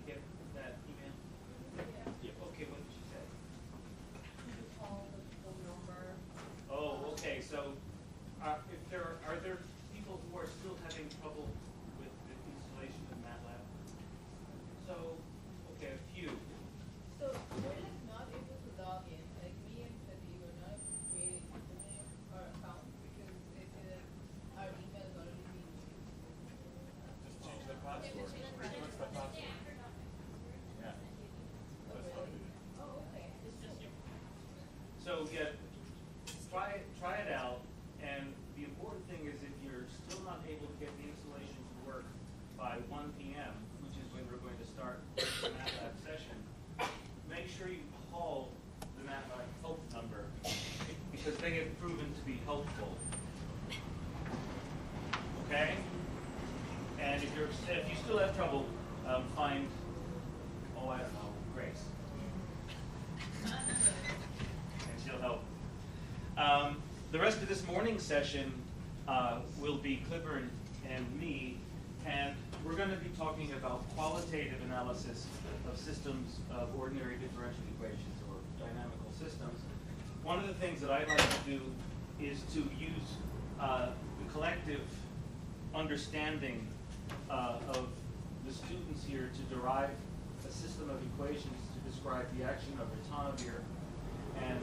get that email? Yeah. Okay, what did she say? Call the phone number. Oh, okay. So, if are there people who are still having trouble with the installation of MATLAB? So, okay, a few. So we're like not able to log in. Like me and Sati were not able to create a username or account because our email is already being used. Just change the password. Request the password. Yeah. Oh, That's how really? it is. Oh, okay. So yeah, try it out. And the important thing is if you're still not able to get the installation to work by 1 p.m., which is when we're going to start the MATLAB session, make sure you call the MATLAB help number because they have proven to be helpful. Okay? And if you still have trouble, find, oh, I don't know, Grace. And she'll help. The rest of this morning's session will be Cliburn and me, and we're going to be talking about qualitative analysis of systems of ordinary differential equations or dynamical systems. One of the things that I like to do is to use the collective understanding of the students here to derive a system of equations to describe the action of ritonavir, and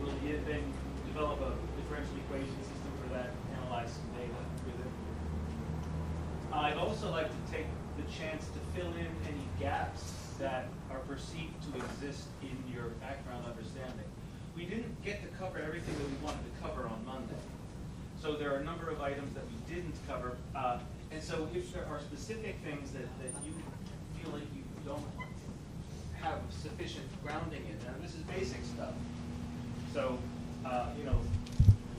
we'll then develop a differential equation system for that, analyze some data with it. I'd also like to take the chance to fill in any gaps that are perceived to exist in your background understanding. We didn't get to cover everything that we wanted to cover on Monday. So there are a number of items that we didn't cover. And so if there are specific things that you feel like you don't have sufficient grounding in, and this is basic stuff. So,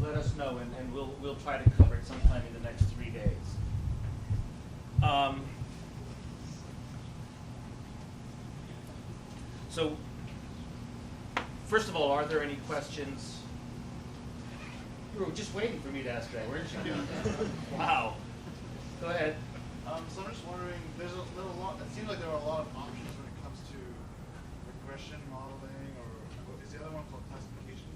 let us know, and we'll try to cover it sometime in the next 3 days. So, first of all, are there any questions? You were just waiting for me to ask that, weren't you? Wow. Go ahead. So I'm just wondering, there a lot. It seems like there are a lot of options when it comes to regression modeling, or is the other one called classification?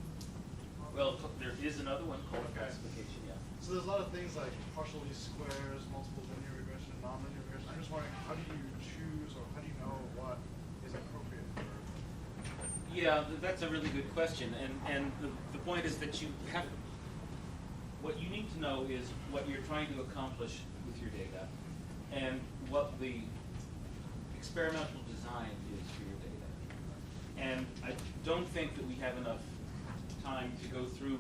Well, there is another one called classification, yeah. So there's a lot of things like partial least squares, multiple linear regression, nonlinear regression. I'm just wondering, how do you choose, or how do you know what is appropriate for? Yeah, that's a really good question, and the point is that you have. What you need to know is what you're trying to accomplish with your data, and what the experimental design is for your data. And I don't think that we have enough time to go through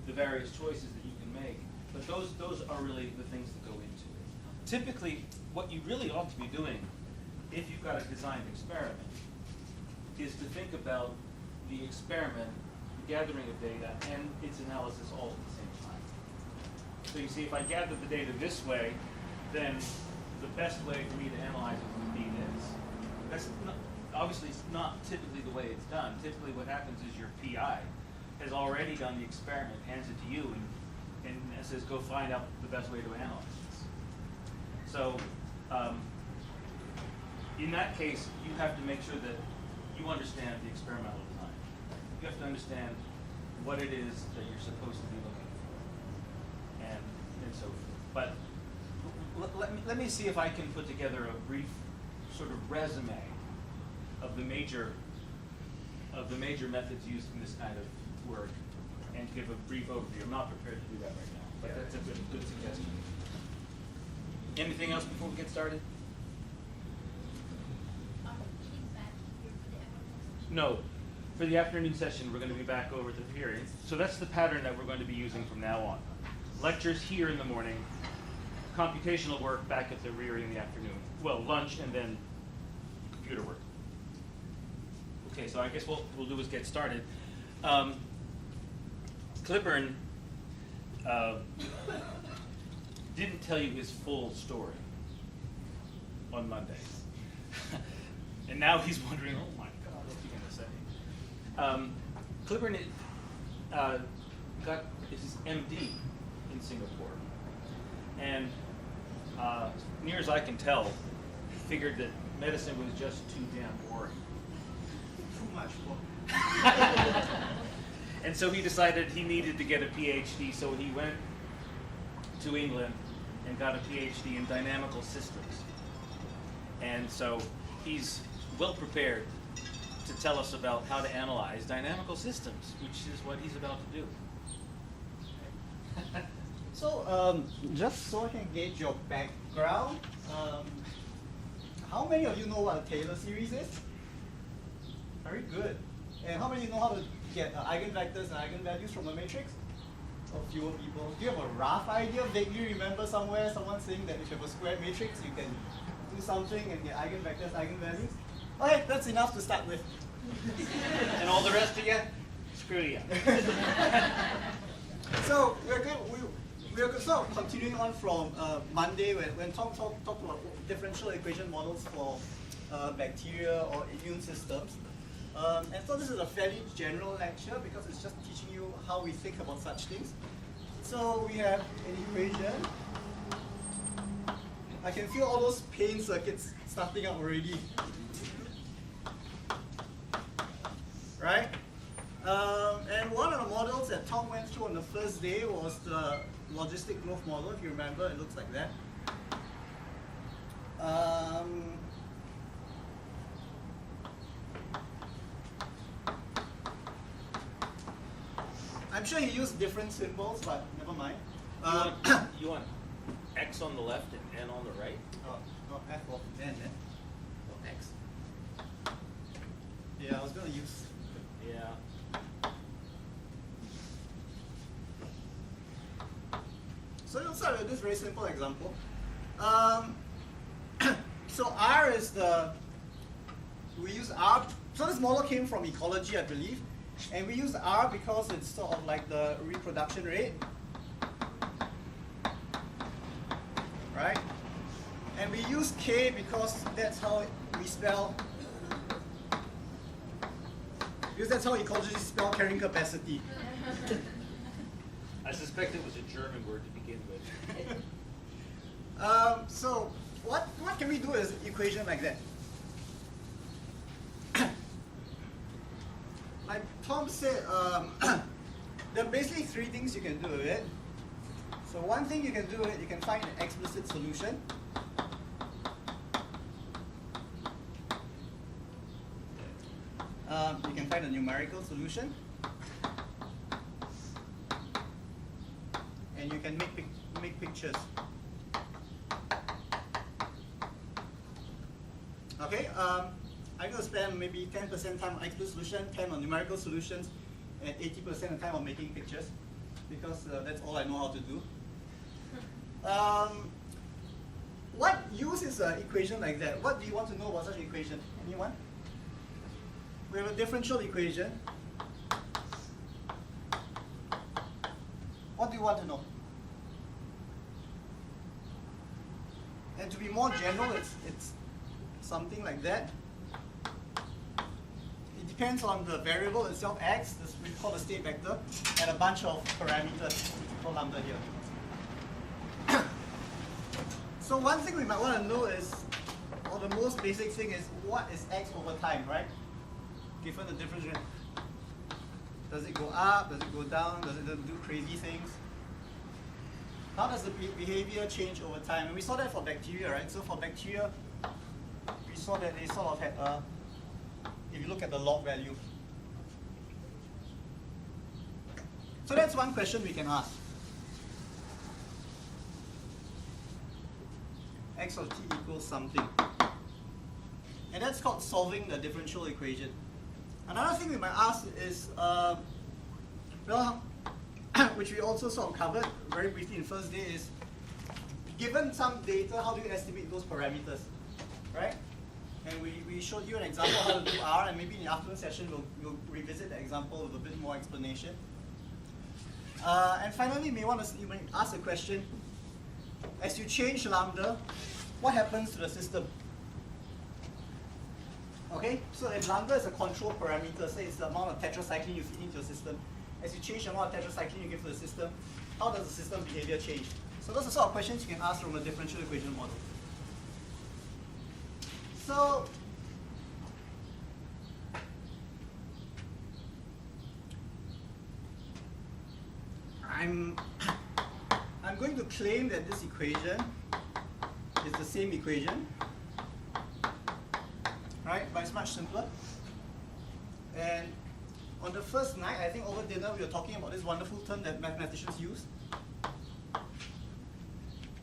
the various choices that you can make, but those are really the things that go into it. Typically, what you really ought to be doing, if you've got a designed experiment, is to think about the experiment, the gathering of data, and its analysis all at the same time. So you see, if I gather the data this way, then the best way for me to analyze it would be this. That's not, obviously it's not typically the way it's done. Typically what happens is your PI has already done the experiment, hands it to you, and says, go find out the best way to analyze this. So in that case, you have to make sure that you understand the experimental design. You have to understand what it is that you're supposed to be looking for, and so forth. But let me see if I can put together a brief sort of resume of the major methods used in this kind of work, and give a brief overview. I'm not prepared to do that right now, but that's a good suggestion. Anything else before we get started? No. For the afternoon session, we're going to be back over the period. So that's the pattern that we're going to be using from now on. Lectures here in the morning, computational work back at the rear in the afternoon. Well, lunch and then computer work. Okay, so I guess what we'll do is get started. Cliburn didn't tell you his full story on Monday. And now he's wondering, oh my God, what's he going to say? Cliburn got his MD in Singapore. And near as I can tell, figured that medicine was just too damn boring. Too much work. And so he decided he needed to get a PhD, so he went to England and got a PhD in dynamical systems. And so he's well prepared to tell us about how to analyze dynamical systems, which is what he's about to do. So, just so I can gauge your background, how many of you know what a Taylor series is? Very good. And how many of you know how to get eigenvectors and eigenvalues from a matrix? Or fewer people. Do you have a rough idea? Vaguely remember somewhere someone saying that if you have a square matrix, you can do something and get eigenvectors, eigenvalues? Okay, that's enough to start with. And all the rest of you, screw you. So we're sort of continuing on from Monday when Tom talked about differential equation models for bacteria or immune systems. And so this is a fairly general lecture because it's just teaching you how we think about such things. So we have an equation. I can feel all those pain circuits starting up already. Right? And one of the models that Tom went through on the first day was the logistic growth model. If you remember, it looks like that. I'm sure he used different symbols, but never mind. You want X on the left and N on the right? No, F of N, eh? Oh, X. Yeah, I was going to use. Yeah. So let's start with this very simple example. So R is we use R, so this model came from ecology, I believe, and we use R because it's sort of like the reproduction rate, right? And we use K because that's how we spell, because that's how ecologists spell carrying capacity. I suspect it was a German word to begin with. So what can we do with an equation like that? Like Tom said, there are basically three things you can do with it. So one thing you can do with it, you can find an explicit solution. You can find a numerical solution. And you can make pictures. Okay, I'm going to spend maybe 10% time on explicit solution, 10 on numerical solutions, and 80% of time on making pictures, because that's all I know how to do. What use is an equation like that? What do you want to know about such an equation? Anyone? We have a differential equation. What do you want to know? And to be more general, it's something like that. It depends on the variable itself, x, this we call the state vector, and a bunch of parameters, which we call lambda here. So one thing we might want to know is, or the most basic thing is, what is x over time, right? Given the difference rate. Does it go up? Does it go down? Does it do crazy things? How does the behavior change over time? And we saw that for bacteria, right? So for bacteria, we saw that they sort of had a, if you look at the log value. So that's one question we can ask. X of t equals something. And that's called solving the differential equation. Another thing we might ask is, well, which we also sort of covered very briefly in first day, is given some data, how do you estimate those parameters, right? And we showed you an example of how to do R, and maybe in the afternoon session we'll revisit the example with a bit more explanation. And finally, you may ask a question, as you change lambda, what happens to the system? Okay, so if lambda is a control parameter, say it's the amount of tetracycline you feed into your system, as you change the amount of tetracycline you give to the system, how does the system behavior change? So those are sort of questions you can ask from a differential equation model. So I'm going to claim that this equation is the same equation, right? But it's much simpler. And on the first night, I think over dinner, we were talking about this wonderful term that mathematicians use.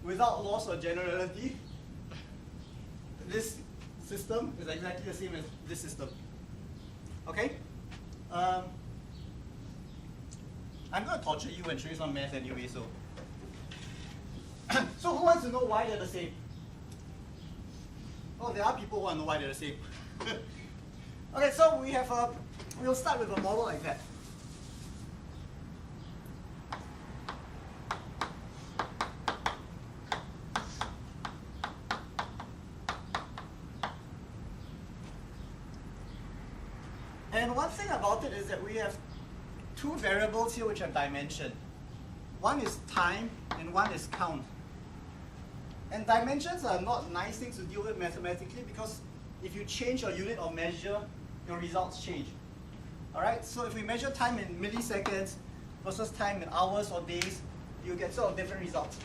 Without loss or generality, this system is exactly the same as this system. Okay? I'm going to torture you and show you some math anyway, so. So who wants to know why they're the same? Oh, there are people who want to know why they're the same. Okay, so we'll start with a model like that. And one thing about it is that we have two variables here which have dimension. One is time and one is count. And dimensions are not nice things to deal with mathematically because if you change your unit of measure, your results change. Alright, so if we measure time in milliseconds versus time in hours or days, you get sort of different results.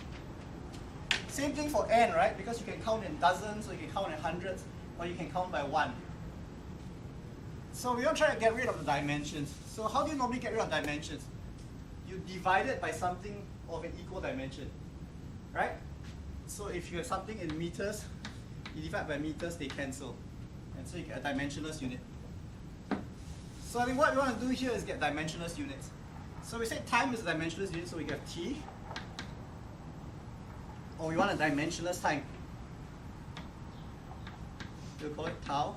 Same thing for n, right? Because you can count in dozens, or you can count in hundreds, or you can count by one. So we want to try to get rid of the dimensions. So how do you normally get rid of dimensions? You divide it by something of an equal dimension, right? So if you have something in meters, you divide by meters, they cancel. And so you get a dimensionless unit. So I think what we want to do here is get dimensionless units. So we say time is a dimensionless unit, so we get t. Or we want a dimensionless time. We'll call it tau.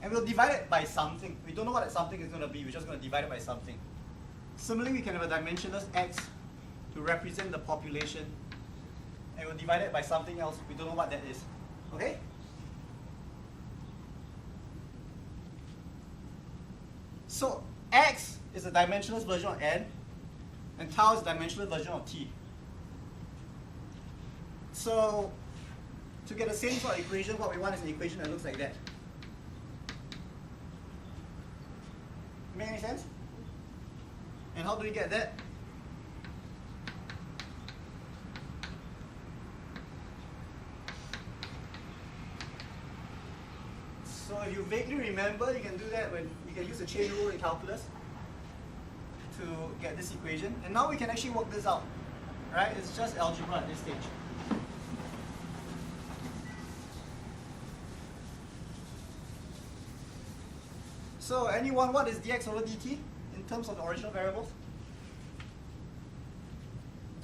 And we'll divide it by something. We don't know what that something is going to be, we're just going to divide it by something. Similarly, we can have a dimensionless x to represent the population. And we'll divide it by something else, we don't know what that is. Okay? So x is a dimensionless version of n, and tau is a dimensionless version of t. So to get the same sort of equation, what we want is an equation that looks like that. Make any sense? And how do we get that? So if you vaguely remember, you can do that when you can use the chain rule in calculus to get this equation. And now we can actually work this out, right? It's just algebra at this stage. So anyone, what is dx over dt in terms of the original variables?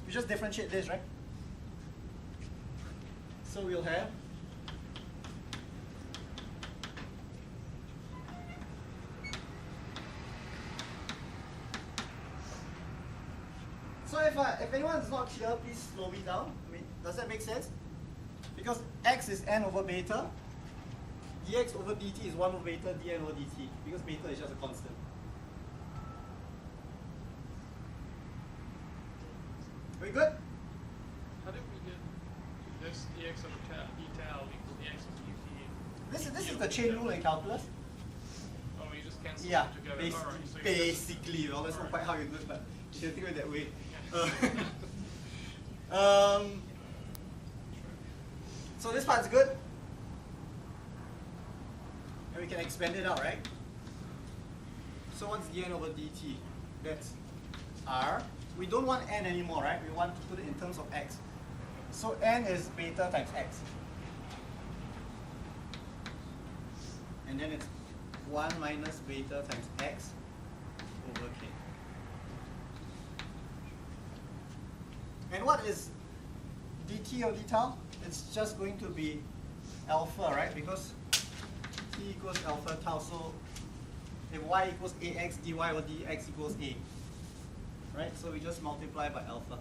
We just differentiate this, right? So we'll have so if anyone is not clear, please slow me down. I mean, does that make sense? Because x is n over beta, dx over dt is 1 over beta dn over dt, because beta is just a constant. We good? How did we get this dx over tau equals dx over dt? This is the chain rule in calculus. Oh, you just cancel Yeah, them together. All right, so basically. Well, that's not quite how you do it, but you can think of it that way. So this part's good. And we can expand it out, right? So what's dn over dt? That's r. We don't want n anymore, right? We want to put it in terms of x. So n is beta times x. And then it's 1 minus beta times x over k. And what is dt or d tau? It's just going to be alpha, right? Because t equals alpha tau. So if y equals ax, dy over dx equals a. Right? So we just multiply by alpha.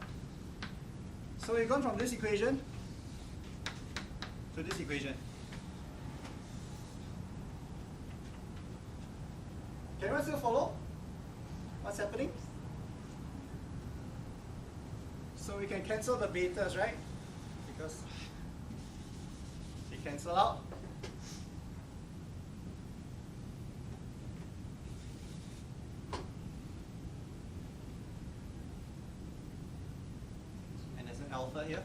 So we've gone from this equation to this equation. Can anyone still follow what's happening? So we can cancel the betas, right? Because they cancel out. And there's an alpha here.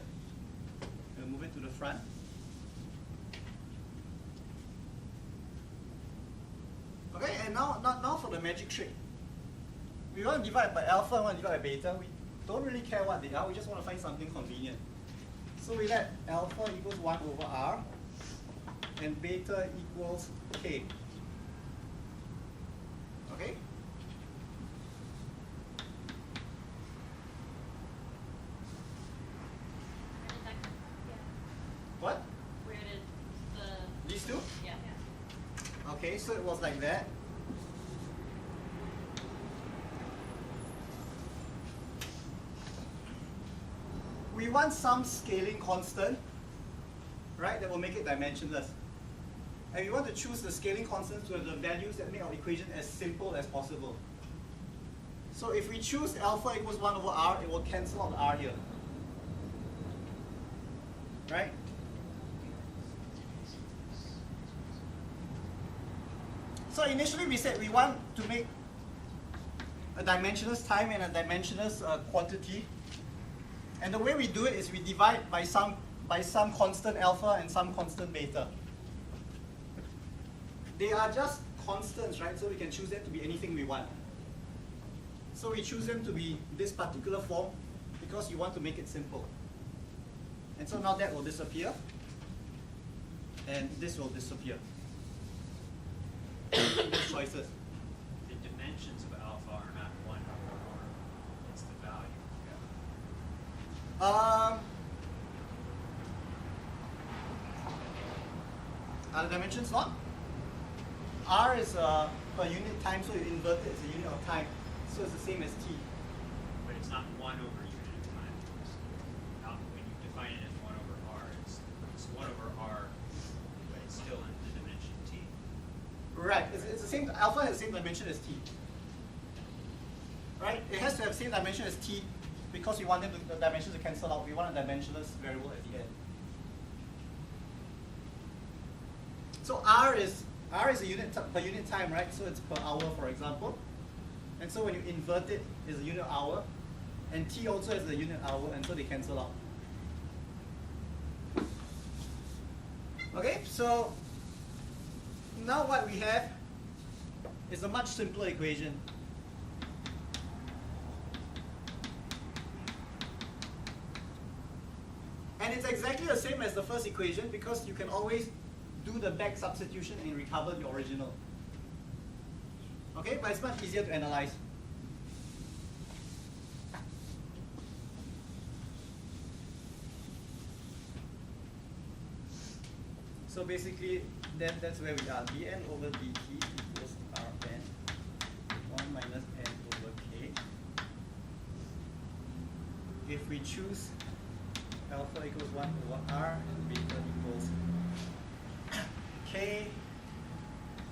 We'll move it to the front. Okay, and now for the magic trick. We want to divide by alpha, we want to divide by beta. We don't really care what they are, we just want to find something convenient. So we let alpha equals 1 over r, and beta equals k. Okay? What? Where did the... These two? Yeah. Okay, so it was like that. We want some scaling constant, right, that will make it dimensionless. And we want to choose the scaling constants with the values that make our equation as simple as possible. So if we choose alpha equals 1 over r, it will cancel out r here. Right? So initially we said we want to make a dimensionless time and a dimensionless quantity. And the way we do it is we divide by some constant alpha and some constant beta. They are just constants, right? So we can choose them to be anything we want. So we choose them to be this particular form because you want to make it simple. And so now that will disappear, and this will disappear. Those choices. The dimensions of alpha are not 1 over r, it's the value. Are the dimensions not? R is per unit time, so you invert it, it's a unit of time. So it's the same as t. But it's not 1 over unit of time. When you define it as 1 over r, it's 1 over r, but it's still in the dimension t. Right, it's the same, alpha has the same dimension as t. Right, it has to have the same dimension as t because we want them the dimensions to cancel out. We want a dimensionless variable at the end. So R is a unit per unit time, right? So it's per hour, for example. And so when you invert it, it's a unit hour. And T also is a unit hour, and so they cancel out. Okay, so now what we have is a much simpler equation. And it's exactly the same as the first equation because you can always do the back substitution and recover the original. Okay, but it's much easier to analyze. So basically, that's where we are. dn over dt equals rn 1 minus n over k. If we choose alpha equals 1 over r and beta equals k,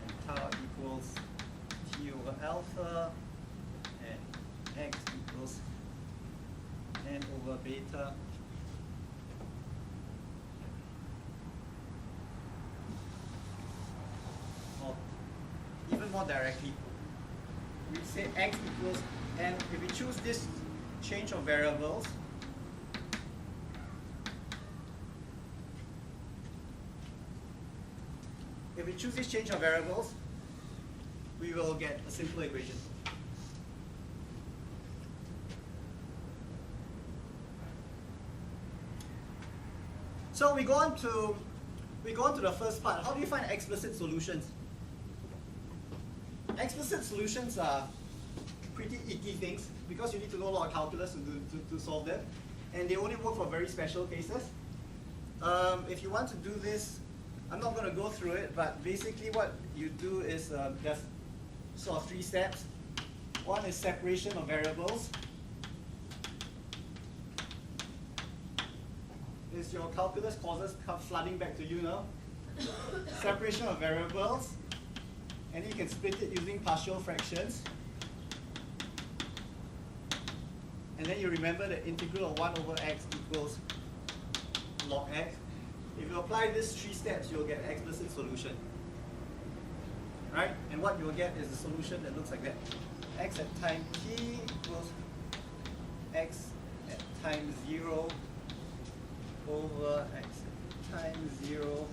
and tau equals t over alpha, and x equals n over beta. Or even more directly, we say x equals n. If we choose this change of variables, if we choose this change of variables, we will get a simple equation. So we go on to the first part. How do you find explicit solutions? Explicit solutions are pretty icky things because you need to know a lot of calculus to solve them, and they only work for very special cases. If you want to do this, I'm not going to go through it, but basically what you do is there's sort of 3 steps. One is separation of variables. Is your calculus courses come flooding back to you now? Separation of variables, and you can split it using partial fractions. And then you remember the integral of 1 over x equals log x. if you apply these 3 steps, you'll get an explicit solution. Right? And what you'll get is a solution that looks like that. X at time t equals x at time 0 over x at time 0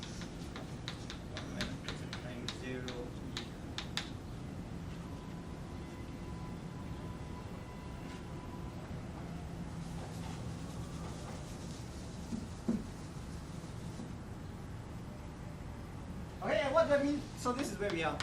minus x at time 0 t. Okay, and what does that mean? So this is where we are.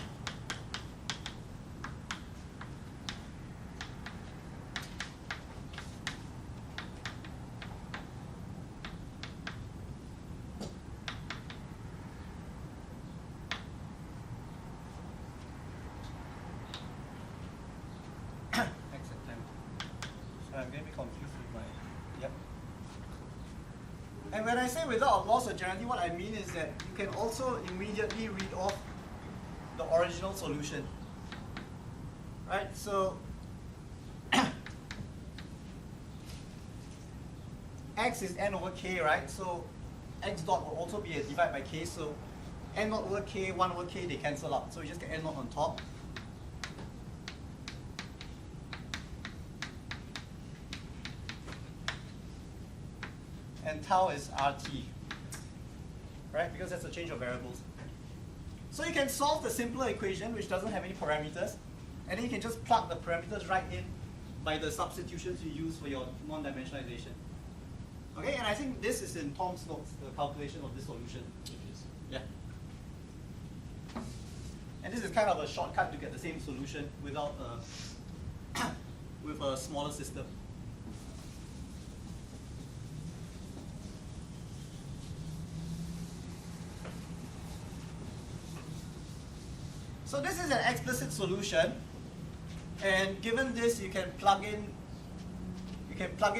And when I say without a loss of generality, what I mean is that you can also immediately read off the original solution. Right? So x is n over k, right? So x dot will also be a divide by k. So n naught over k, 1 over k, they cancel out. So you just get n naught on top. And tau is RT, right? Because that's a change of variables. So you can solve the simpler equation, which doesn't have any parameters, and then you can just plug the parameters right in by the substitutions you use for your non-dimensionalization. Okay, and I think this is in Tom's notes, the calculation of this solution. Yeah. And this is kind of a shortcut to get the same solution without with a smaller system. So this is an explicit solution, and given this, you can plug in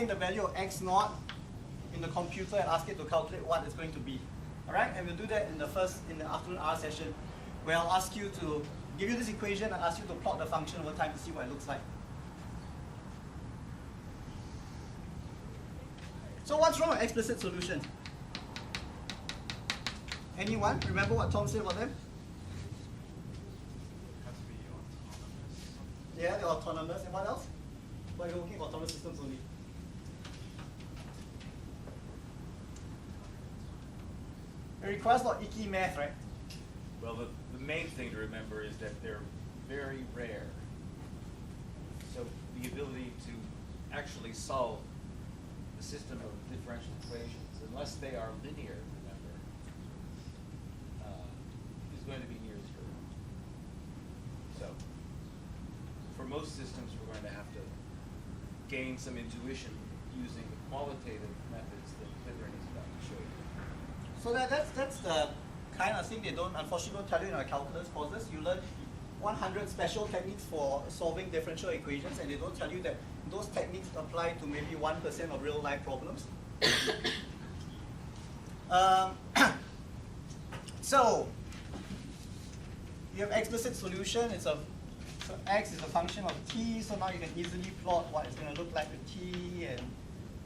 the value of x naught in the computer and ask it to calculate what it's going to be. All right, and we'll do that in the afternoon R session, where I'll ask you to give you this equation and ask you to plot the function over time to see what it looks like. So what's wrong with explicit solutions? Anyone remember what Tom said about them? Yeah, they're autonomous. And what else? Well, you're looking at autonomous systems only. It requires a lot of icky math, right? Well, the main thing to remember is that they're very rare. So the ability to actually solve the system of differential equations, unless they are linear, remember, is going to be near zero. So for most systems, we're going to have to gain some intuition using the qualitative methods that Cliburn is about to show you. So that's the kind of thing they unfortunately don't tell you in our calculus courses. You learn 100 special techniques for solving differential equations, and they don't tell you that those techniques apply to maybe 1% of real life problems. So you have explicit solution. So x is a function of t, so now you can easily plot what it's going to look like with t, and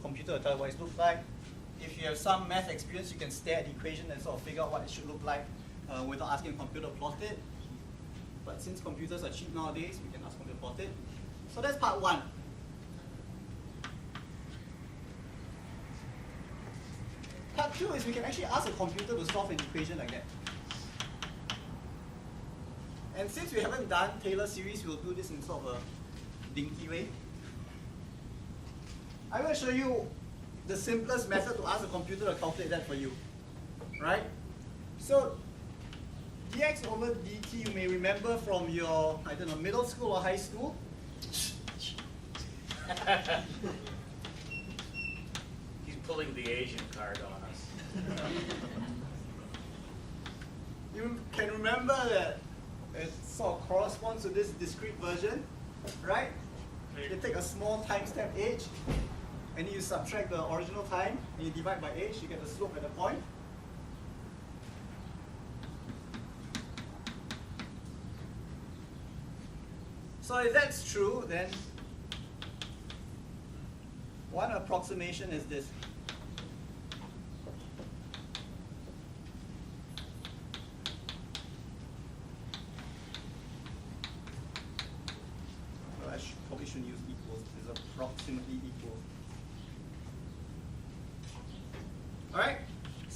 computer will tell you what it looks like. If you have some math experience, you can stare at the equation and sort of figure out what it should look like without asking the computer to plot it. But since computers are cheap nowadays, we can ask them to plot it. So that's part one. Part two is we can actually ask a computer to solve an equation like that. And since we haven't done Taylor series, we'll do this in sort of a dinky way. I'm going to show you the simplest method to ask a computer to calculate that for you. Right? So dx over dt, you may remember from your, I don't know, middle school or high school. He's pulling the Asian card on us. You can remember that it sort of corresponds to this discrete version, right? You take a small time step h, and you subtract the original time, and you divide by h, you get the slope at the point. So if that's true, then one approximation is this.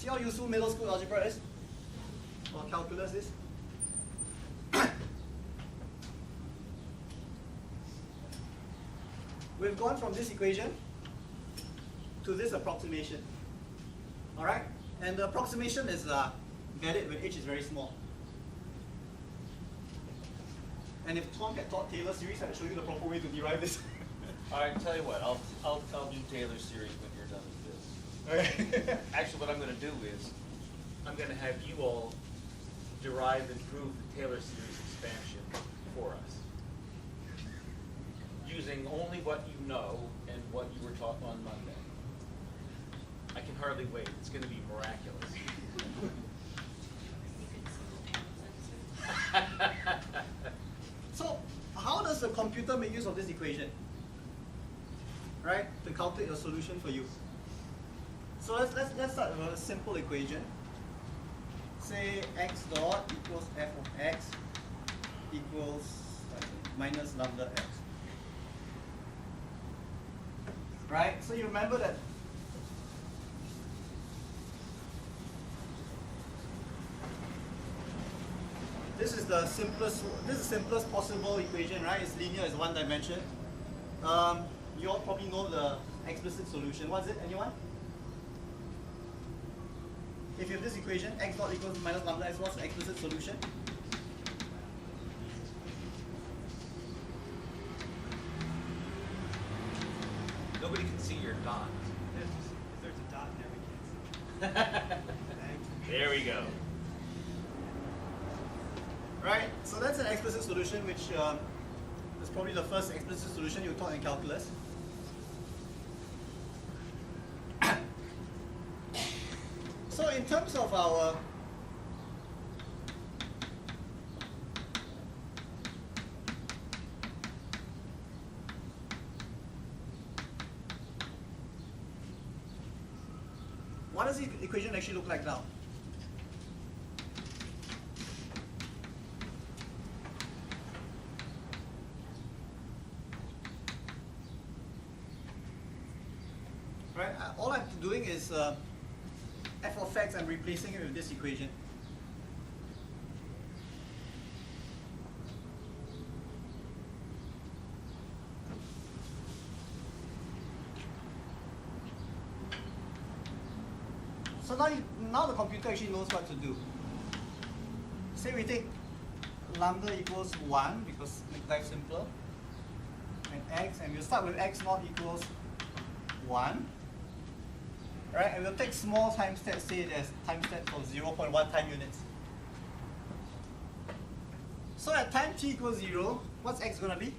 See how useful middle school algebra is? Or calculus is? We've gone from this equation to this approximation. Alright? And the approximation is valid when h is very small. And if Tom had taught Taylor series, I'd show you the proper way to derive this. All right, tell you what, I'll do Taylor series when you're done with this. Actually, what I'm going to do is, I'm going to have you all derive and prove the Taylor series expansion for us, using only what you know and what you were taught on Monday. I can hardly wait. It's going to be miraculous. So, how does the computer make use of this equation? Right? To calculate a solution for you. So let's start with a simple equation. Say x dot equals f of x equals minus lambda x. Right? So you remember that this is the simplest possible equation, right? It's linear, it's one dimension. You all probably know the explicit solution. What's it? Anyone? If you have this equation, x dot equals minus lambda x, what's the explicit solution? Nobody can see your dot. If there's a dot there, we can't see. There we go. Right? So that's an explicit solution, which is probably the first explicit solution you taught in calculus. So in terms of our what does the equation actually look like now? Right? All I'm doing is f of x, I'm replacing it with this equation. So now the computer actually knows what to do. Say we take lambda equals 1 because make life simpler, and x, and we'll start with x naught equals 1. Right, and we'll take small time steps, say it as time steps of 0.1 time units. So at time t equals 0, what's x going to be?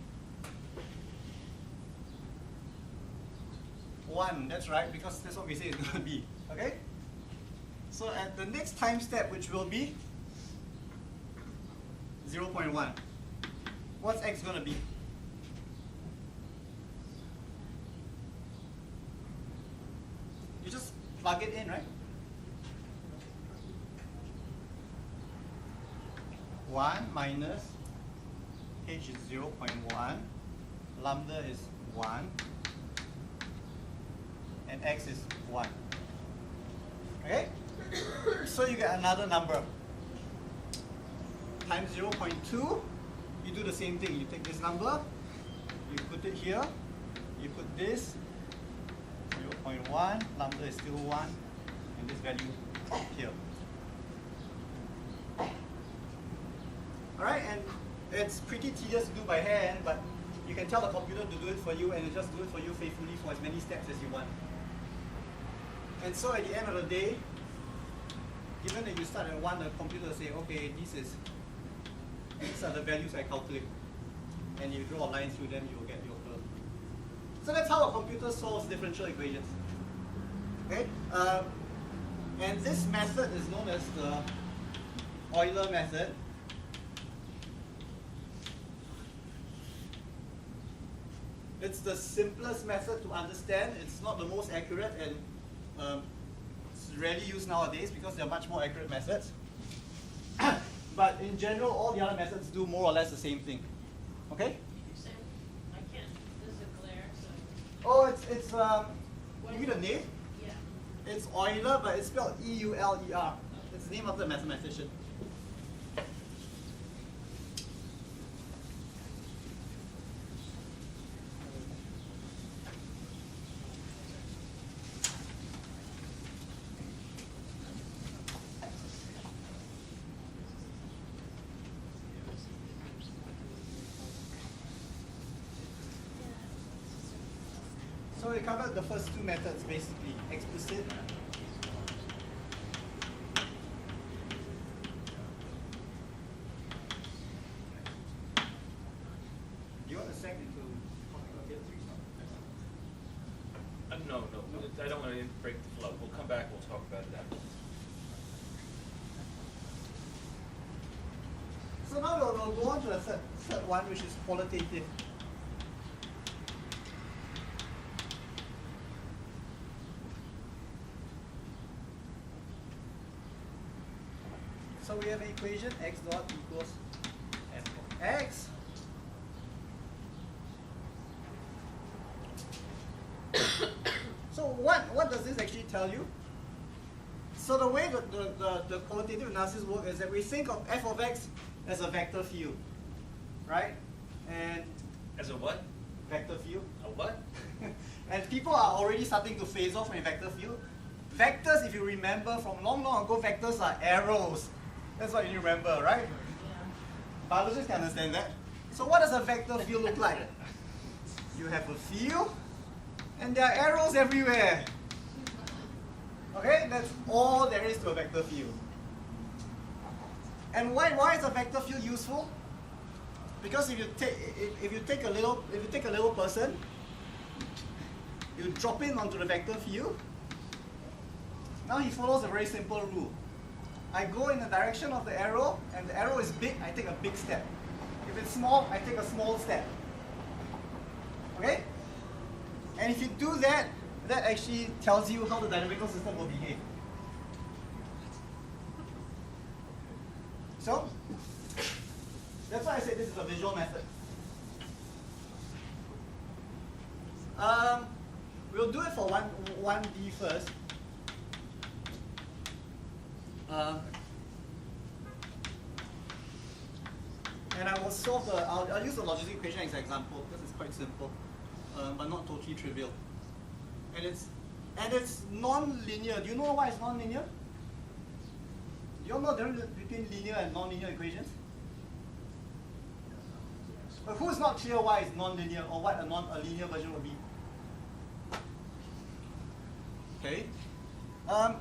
1, that's right, because that's what we say it's going to be. Okay? So at the next time step, which will be 0.1, what's x going to be? You just plug it in, right? 1 minus h is 0.1, lambda is 1, and x is 1. Okay? So you get another number. Times 0.2, you do the same thing. You take this number, you put it here, you put this, 0.1, lambda is still 1, and this value here. Alright, and it's pretty tedious to do by hand, but you can tell the computer to do it for you, and it'll just do it for you faithfully for as many steps as you want. And so at the end of the day, given that you start at 1, the computer will say, okay, these are the values I calculate. And you draw a line through them, you will get your curve. So that's how a computer solves differential equations. Okay? And this method is known as the Euler method. It's the simplest method to understand. It's not the most accurate, and it's rarely used nowadays because there are much more accurate methods. But in general, all the other methods do more or less the same thing. Okay? So I can't, this is a glare, so, Oh, it's you mean the name? yeah. It's Euler, but it's spelled E-U-L-E-R. It's the name of the mathematician. So we covered the first two methods basically, explicit. Do you want to seg into topic of field 3? No, I don't want to break the flow. We'll come back, we'll talk about it after. So now we'll go on to the third one, which is qualitative. So we have an equation x dot equals f of x. So what does this actually tell you? So the way that the qualitative analysis works is that we think of f of x as a vector field, right? And As a what? vector field. A what? And people are already starting to phase off from a vector field. Vectors, if you remember from long ago, vectors are arrows. That's what you remember, right? Biologists can understand that. So what does a vector field look like? You have a field, and there are arrows everywhere. Okay, that's all there is to a vector field. And why is a vector field useful? Because if you take a little person, you drop in onto the vector field. Now he follows a very simple rule. I go in the direction of the arrow, and the arrow is big, I take a big step. If it's small, I take a small step. Okay? And if you do that, that actually tells you how the dynamical system will behave. So, that's why I said this is a visual method. We'll do it for 1D first. And I will solve the, I'll use the logistic equation as an example because it's quite simple, but not totally trivial. And it's non-linear. Do you know why it's non-linear? Do you all know the difference between linear and non-linear equations? But who's not clear why it's non-linear or what a linear version would be? Okay.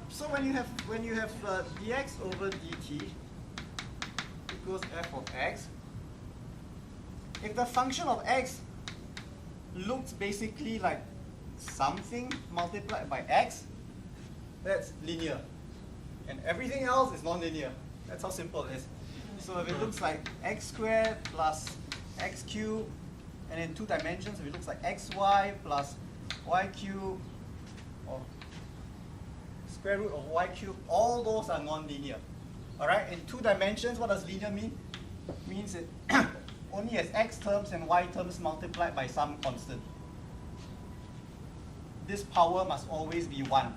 So when you have dx over dt equals f of x, if the function of x looks basically like something multiplied by x, that's linear. And everything else is non-linear. That's how simple it is. So if it looks like x squared plus x cubed, and in 2 dimensions, if it looks like xy plus y cubed, or square root of y cubed, all those are non-linear. Alright, in 2 dimensions, what does linear mean? It means it only has x terms and y terms multiplied by some constant. This power must always be 1.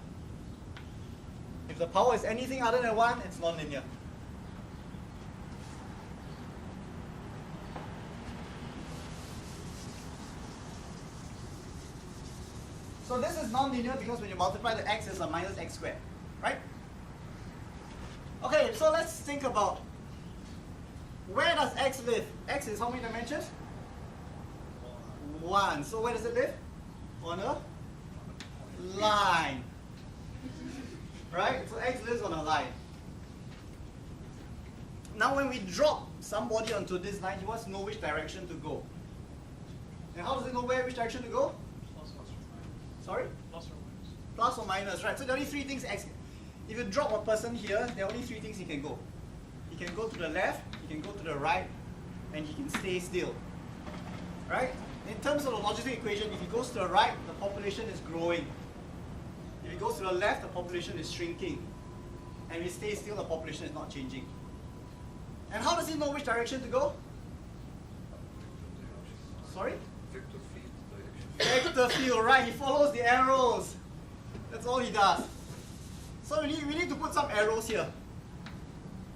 If the power is anything other than 1, it's non-linear. So this is non-linear because when you multiply the x, it's a minus x squared, right? Okay, so let's think about where does x live? X is how many dimensions? 1. So where does it live? On a line. Right? So x lives on a line. Now when we drop somebody onto this line, he wants to know which direction to go. And how does it know which direction to go? Sorry? Plus or minus. Plus or minus, right? So there are only 3 things x. If you drop a person here, there are only 3 things he can go. He can go to the left, he can go to the right, and he can stay still. Right? In terms of the logistic equation, if he goes to the right, the population is growing. If he goes to the left, the population is shrinking. And if he stays still, the population is not changing. And how does he know which direction to go? Sorry? Vector field, right? He follows the arrows. That's all he does. So we need to put some arrows here.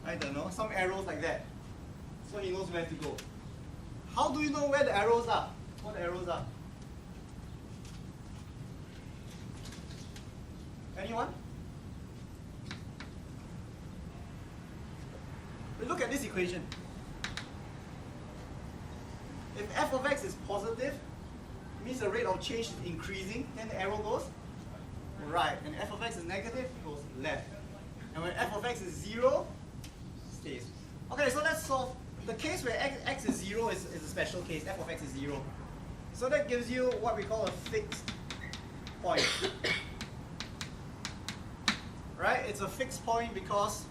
I don't know, some arrows like that. So he knows where to go. How do you know where the arrows are? What the arrows are? Anyone? We look at this equation. If f of x is positive, means the rate of change is increasing, then the arrow goes right. And f of x is negative, it goes left. And when f of x is 0, stays. Okay, so let's solve. The case where x is 0 is a special case. F of x is 0. So that gives you what we call a fixed point. Right? It's a fixed point because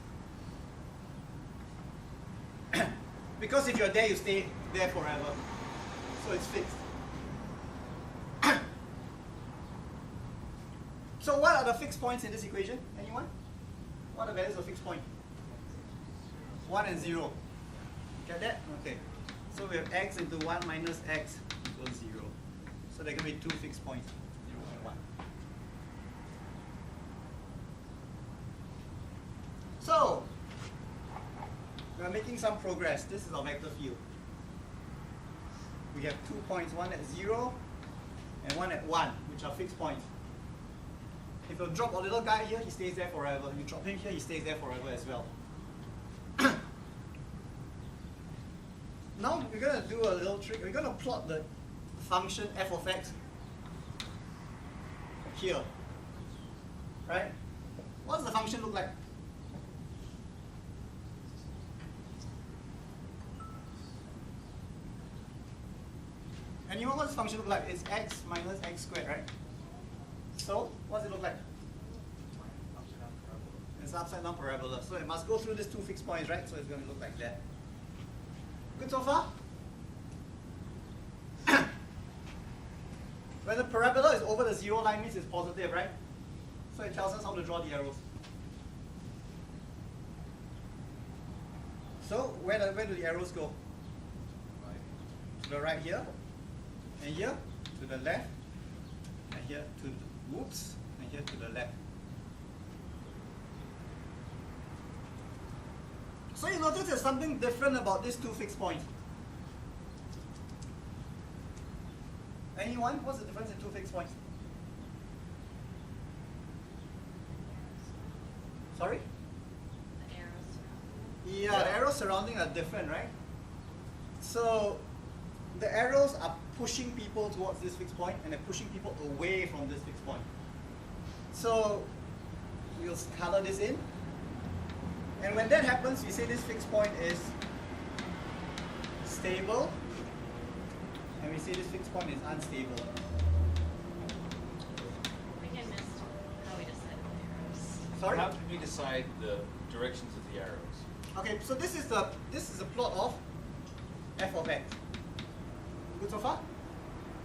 because if you're there, you stay there forever. So it's fixed. So what are the fixed points in this equation? Anyone? What are the values of fixed point? 1 and 0. Get that? Okay. So we have x into 1 minus x equals 0. So there can be two fixed points, 0 and 1. So we are making some progress. This is our vector field. We have 2 points, one at 0 and one at 1, which are fixed points. If you drop a little guy here, he stays there forever. If you drop him here, he stays there forever as well. Now we're going to do a little trick. We're going to plot the function f of x here. Right? What does the function look like? Anyone, what does the function look like? It's x minus x squared, right? So, what does it look like? It's an upside down parabola. So it must go through these two fixed points, right? So it's going to look like that. Good so far? When the parabola is over the 0 line, means it's positive, right? So it tells us how to draw the arrows. So where do the arrows go? To the right here, and here, to the left, and here to the, whoops, and here to the left. So you notice there's something different about these two fixed points. Anyone? What's the difference in two fixed points? Sorry? The arrows. Yeah, the arrows surrounding are different, right? So the arrows are pushing people towards this fixed point and they're pushing people away from this fixed point. So we'll color this in. And when that happens, we say this fixed point is stable, and we say this fixed point is unstable. I think I missed how we decided the arrows. Sorry? How did we decide the directions of the arrows? Okay, so this is the plot of f of x. Good so far?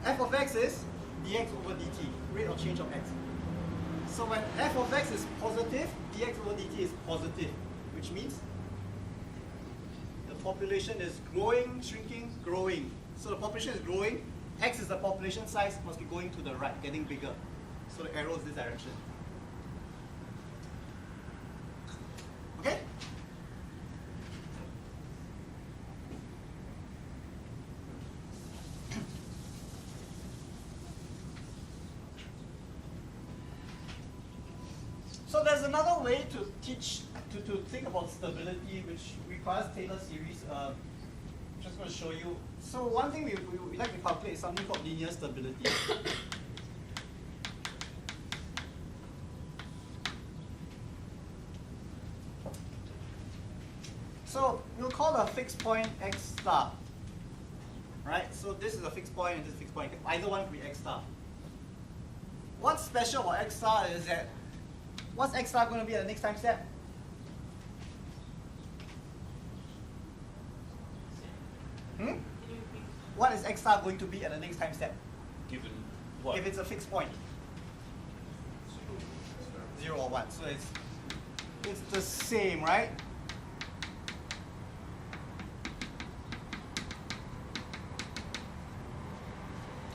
F of x is dx over dt, rate of change of x. So when f of x is positive, dx over dt is positive, which means the population is growing, shrinking, growing. So the population is growing, x is the population size, must be going to the right, getting bigger. So the arrow is this direction. Okay? So there's another way to teach, to think about stability, which requires Taylor series. I'm just going to show you. So one thing we like to calculate is something called linear stability. So we'll call a fixed point x star. Right? So this is a fixed point and this is a fixed point. Either one could be x star. What's special about x star is that what's x star going to be at the next time step? What is x star going to be at the next time step? Given what? If it's a fixed point. 0 or 1. So it's the same, right?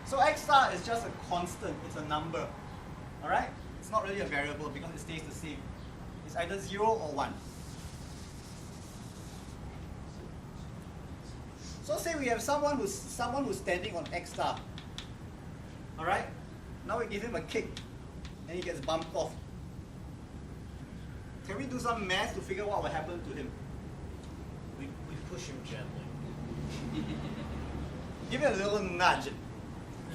So x star is just a constant, it's a number. Alright? It's not really a variable because it stays the same. It's either 0 or 1. So say we have someone who's standing on X star. Alright? Now we give him a kick and he gets bumped off. Can we do some math to figure out what will happen to him? We push him gently. Give it a little nudge.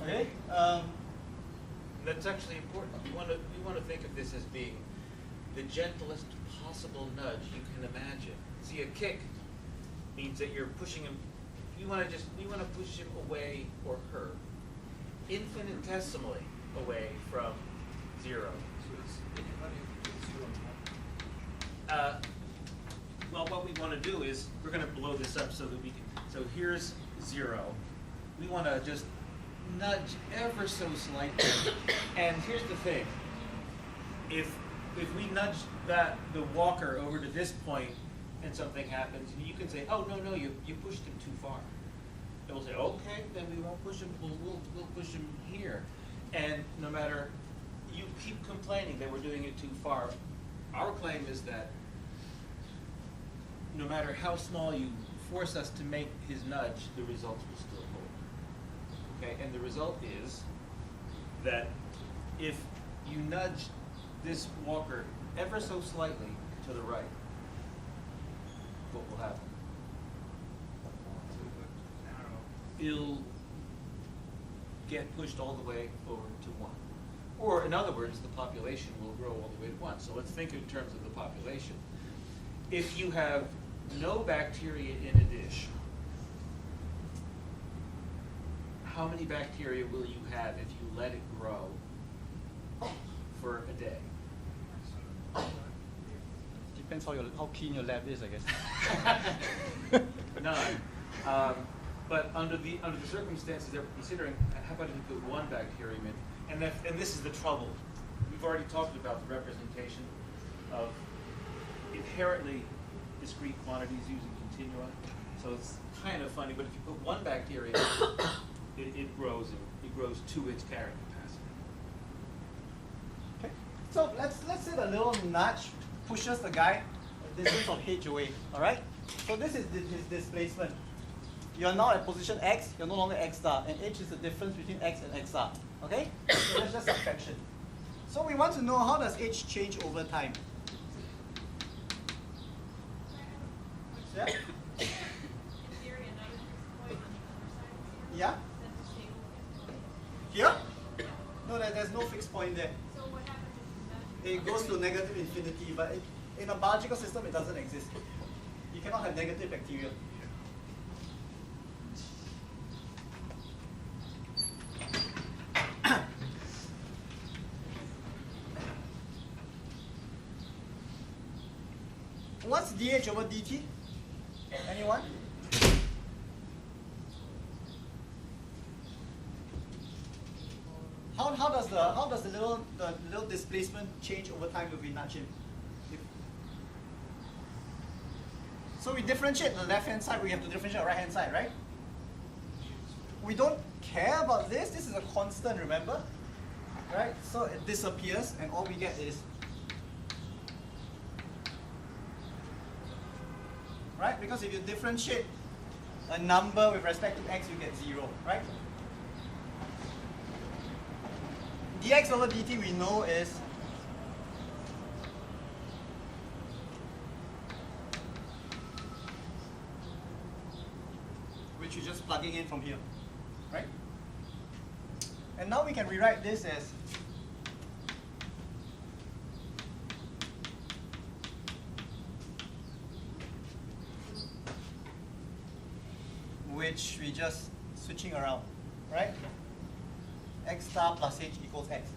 Okay? That's actually important. We want to think of this as being the gentlest possible nudge you can imagine. See, a kick means that you're pushing him. We want to push him away, or her, infinitesimally away from 0. Well, what we want to do is we're going to blow this up so that we can. So here's 0. We want to just nudge ever so slightly. And here's the thing: if we nudge the walker over to this point and something happens, you can say, "Oh no, you pushed him too far." And we'll say, "Okay, then we won't push him. We'll push him here." And no matter, you keep complaining that we're doing it too far. Our claim is that no matter how small you force us to make his nudge, the results will still hold. Okay, and the result is that if you nudge this walker ever so slightly to the right, what will happen? It'll get pushed all the way over to 1. Or in other words, the population will grow all the way to 1. So let's think in terms of the population. If you have no bacteria in a dish, how many bacteria will you have if you let it grow for a day? Depends how clean your lab is, I guess. None. But under the circumstances that we're considering, how about if you put 1 bacterium in? And this is the trouble. We've already talked about the representation of inherently discrete quantities using continua. So it's kind of funny, but if you put 1 bacteria, it grows to its carrying capacity. Okay. So let's say the little nudge pushes the guy a distance of h away. Alright? So this is his displacement. You're now at position x, you're no longer x star, and h is the difference between x and x star. Okay? So that's just subtraction. So we want to know, how does h change over time? Yeah? In theory, another fixed point on the other side of 0. Yeah? Then the shape will get Here? No, there's no fixed point there. So what happens if you nudge? It goes to negative infinity, but in a biological system, it doesn't exist. You cannot have negative bacteria. What's dH over dt? Anyone? How does the little displacement change over time if we nudge him? So we differentiate the left hand side, we have to differentiate the right hand side, right? We don't care about this. This is a constant, remember? Right? So it disappears, and all we get is, right? Because if you differentiate a number with respect to x, you get 0, right? dx over dt we know is which you're just plugging in from here, right? And now we can rewrite this as which we just switching around, right? X star plus h equals x.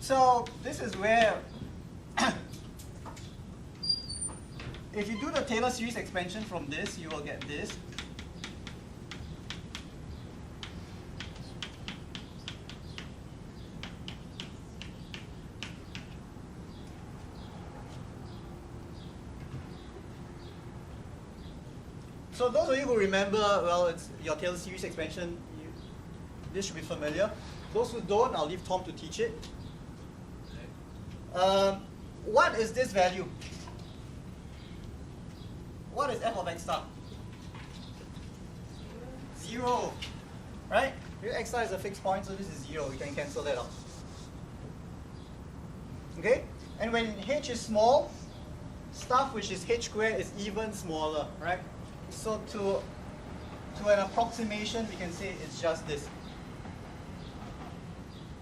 So this is where if you do the Taylor series expansion from this, you will get this. So those of you who remember, well, it's your Taylor series expansion, this should be familiar. Those who don't, I'll leave Tom to teach it. What is this value? What is f of x star? 0, right? Here x star is a fixed point, so this is 0. We can cancel that out. Okay? And when h is small, stuff which is h squared is even smaller, right? So to an approximation, we can say it's just this.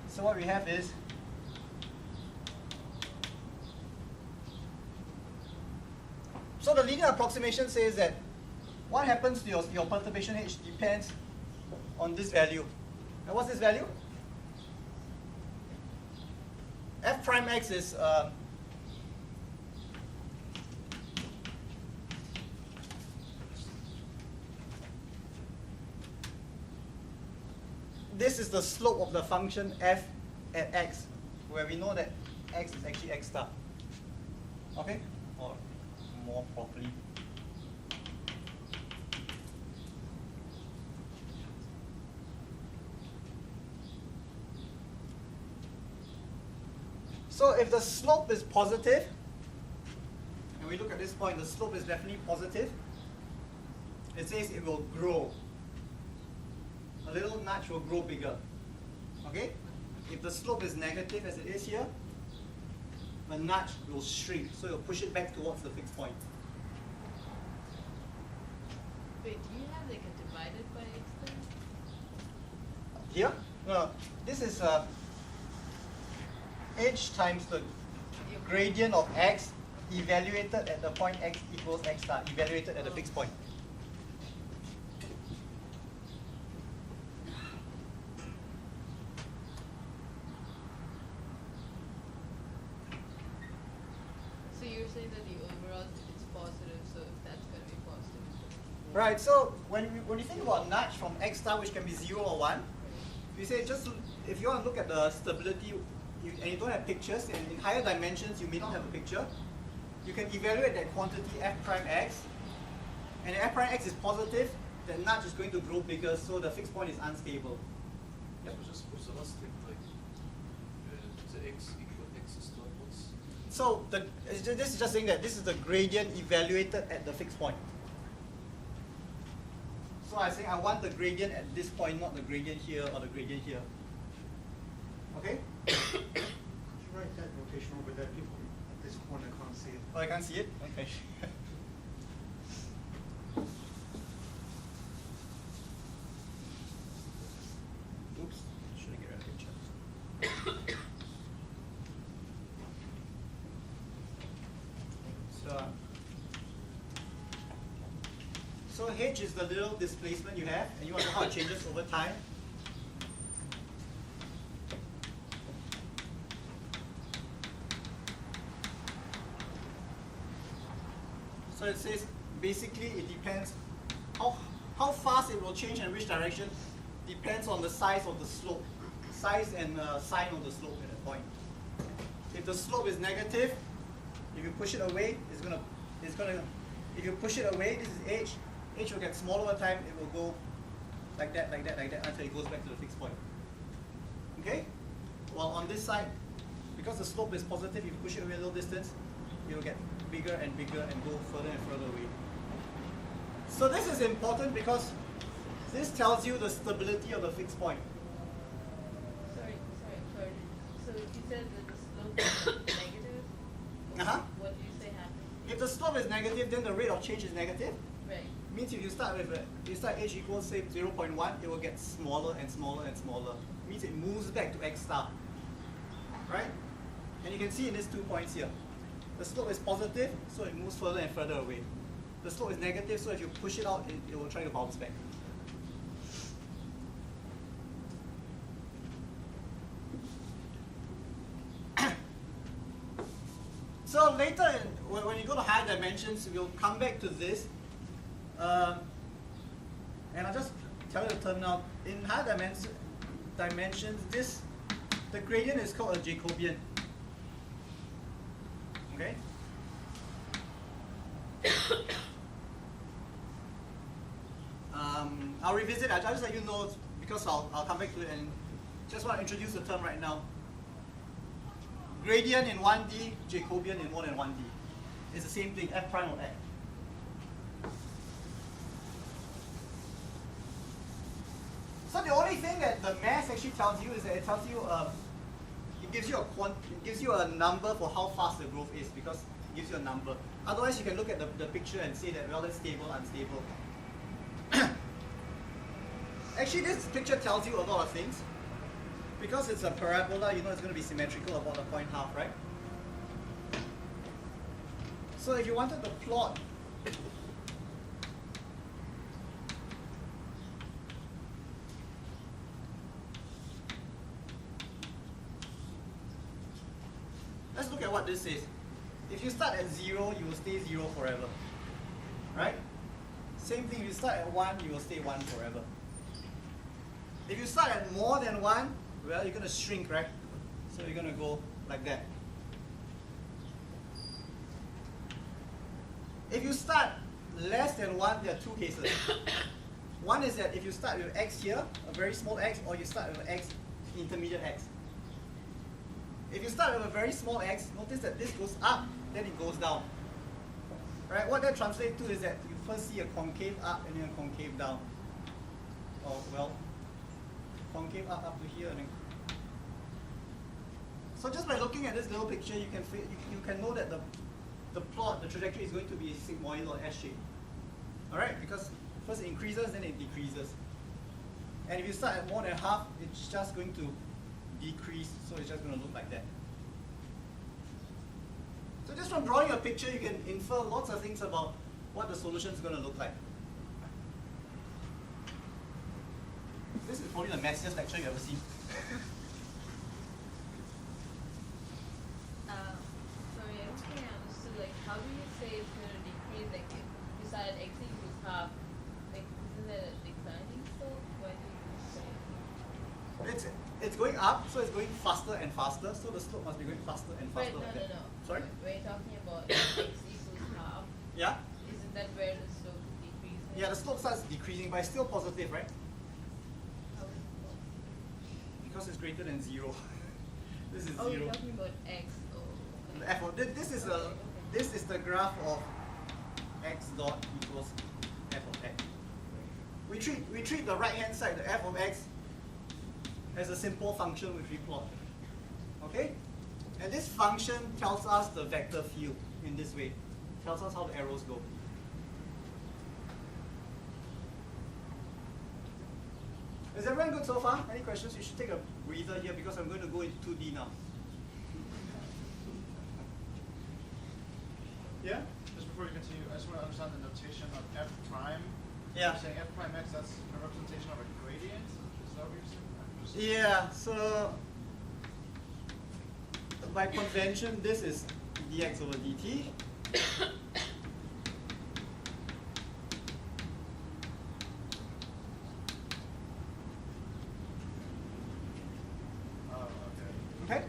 So what we have is so the linear approximation says that what happens to your perturbation h depends on this value. And what's this value? F prime x is this is the slope of the function f at x, where we know that x is actually x star. Okay? Or more properly. So if the slope is positive, and we look at this point, the slope is definitely positive, it says it will grow. A little notch will grow bigger. Okay? If the slope is negative, as it is here, the notch will shrink, so you'll push it back towards the fixed point. Wait, do you have like a divided by x then? Here? No, this is h times the gradient of x evaluated at the point x equals x star, evaluated at the fixed point. So you're saying that the overall is positive, so if that's going to be positive. Right, so when you think about notch from x star, which can be 0 or 1, we say just if you want to look at the stability and you don't have pictures, and in higher dimensions you may not have a picture, you can evaluate that quantity f prime x, and if f prime x is positive, the notch is going to grow bigger, so the fixed point is unstable. Yep. So let's think like the x equal x star. What's So this is just saying that this is the gradient evaluated at the fixed point. So I say I want the gradient at this point, not the gradient here or the gradient here. Okay? Could you write that notation over there? People at this corner can't see it. Oh, I can't see it? Okay. Oops, should I get a picture? So h is the little displacement you have, and you want to know how it changes over time. So it says basically it depends how fast it will change and which direction depends on the size of the slope, size and sign of the slope at that point. If the slope is negative, if you push it away, if you push it away, this is h will get smaller over time, it will go like that, until it goes back to the fixed point. Okay? While on this side, because the slope is positive, if you push it away a little distance, it will get bigger and bigger and go further and further away. So this is important because this tells you the stability of the fixed point. Sorry. So you said that the slope is negative? Uh-huh. What do you say happens? If the slope is negative, then the rate of change is negative. Right. Means if you start h equals say 0.1, it will get smaller and smaller and smaller. Means it moves back to x star. Right? And you can see in these 2 points here. The slope is positive, so it moves further and further away. The slope is negative, so if you push it out, it will try to bounce back. So later, when you go to higher dimensions, we'll come back to this. And I'll just tell you the term now. In higher dimensions, the gradient is called a Jacobian. Okay? I'll revisit. I'll just let you know because I'll come back to it, and just want to introduce the term right now. Gradient in 1D, Jacobian in more than 1D. It's the same thing, f prime of x. So the only thing that the math actually tells you is that it tells you, it gives you a number for how fast the growth is, because it gives you a number. Otherwise, you can look at the picture and say that, well, it's stable, unstable. Actually, this picture tells you a lot of things. Because it's a parabola, you know it's going to be symmetrical about a point half, right? So if you wanted to plot let's look at what this says. If you start at 0, you will stay 0 forever. Right? Same thing, if you start at 1, you will stay 1 forever. If you start at more than 1, well, you're going to shrink, right? So you're going to go like that. If you start less than 1, there are two cases. One is that if you start with x here, a very small x, or you start with x, intermediate x. If you start with a very small x, notice that this goes up, then it goes down. Right? What that translates to is that you first see a concave up and then a concave down. Or, well, concave up to here. And then. So just by looking at this little picture, you can know that the plot, the trajectory is going to be sigmoidal or S-shaped. Alright, because first it increases, then it decreases. And if you start at more than half, it's just going to decrease, so it's just going to look like that. So just from drawing a picture, you can infer lots of things about what the solution is going to look like. This is probably the messiest lecture you've ever seen. Sorry, I don't think I understood. Like, how do you say it's going to decrease? Like, if you start at x equals half, like, isn't that a declining slope? Why do you say? It's going up, so it's going faster and faster, so the slope must be going faster and faster. Wait, like that. no. Sorry? When you're talking about x equals half, Yeah? isn't that where the slope is decreasing? Yeah, the slope starts decreasing, but it's still positive, right? How is it possible? Because it's greater than 0. This is Oh, 0. you're talking about x. Oh, The okay. f of this is the graph of x dot equals f of x. We treat the right hand side, the f of x, as a simple function which we plot. Okay? And this function tells us the vector field in this way. Tells us how the arrows go. Is everyone good so far? Any questions? You should take a breather here because I'm going to go into 2D now. Yeah? Just before you continue, I just want to understand the notation of f prime. Yeah. You're saying f prime x, that's a representation of a gradient? Is that what you're saying? Yeah, so by convention, this is dx over dt. Oh, okay. Okay?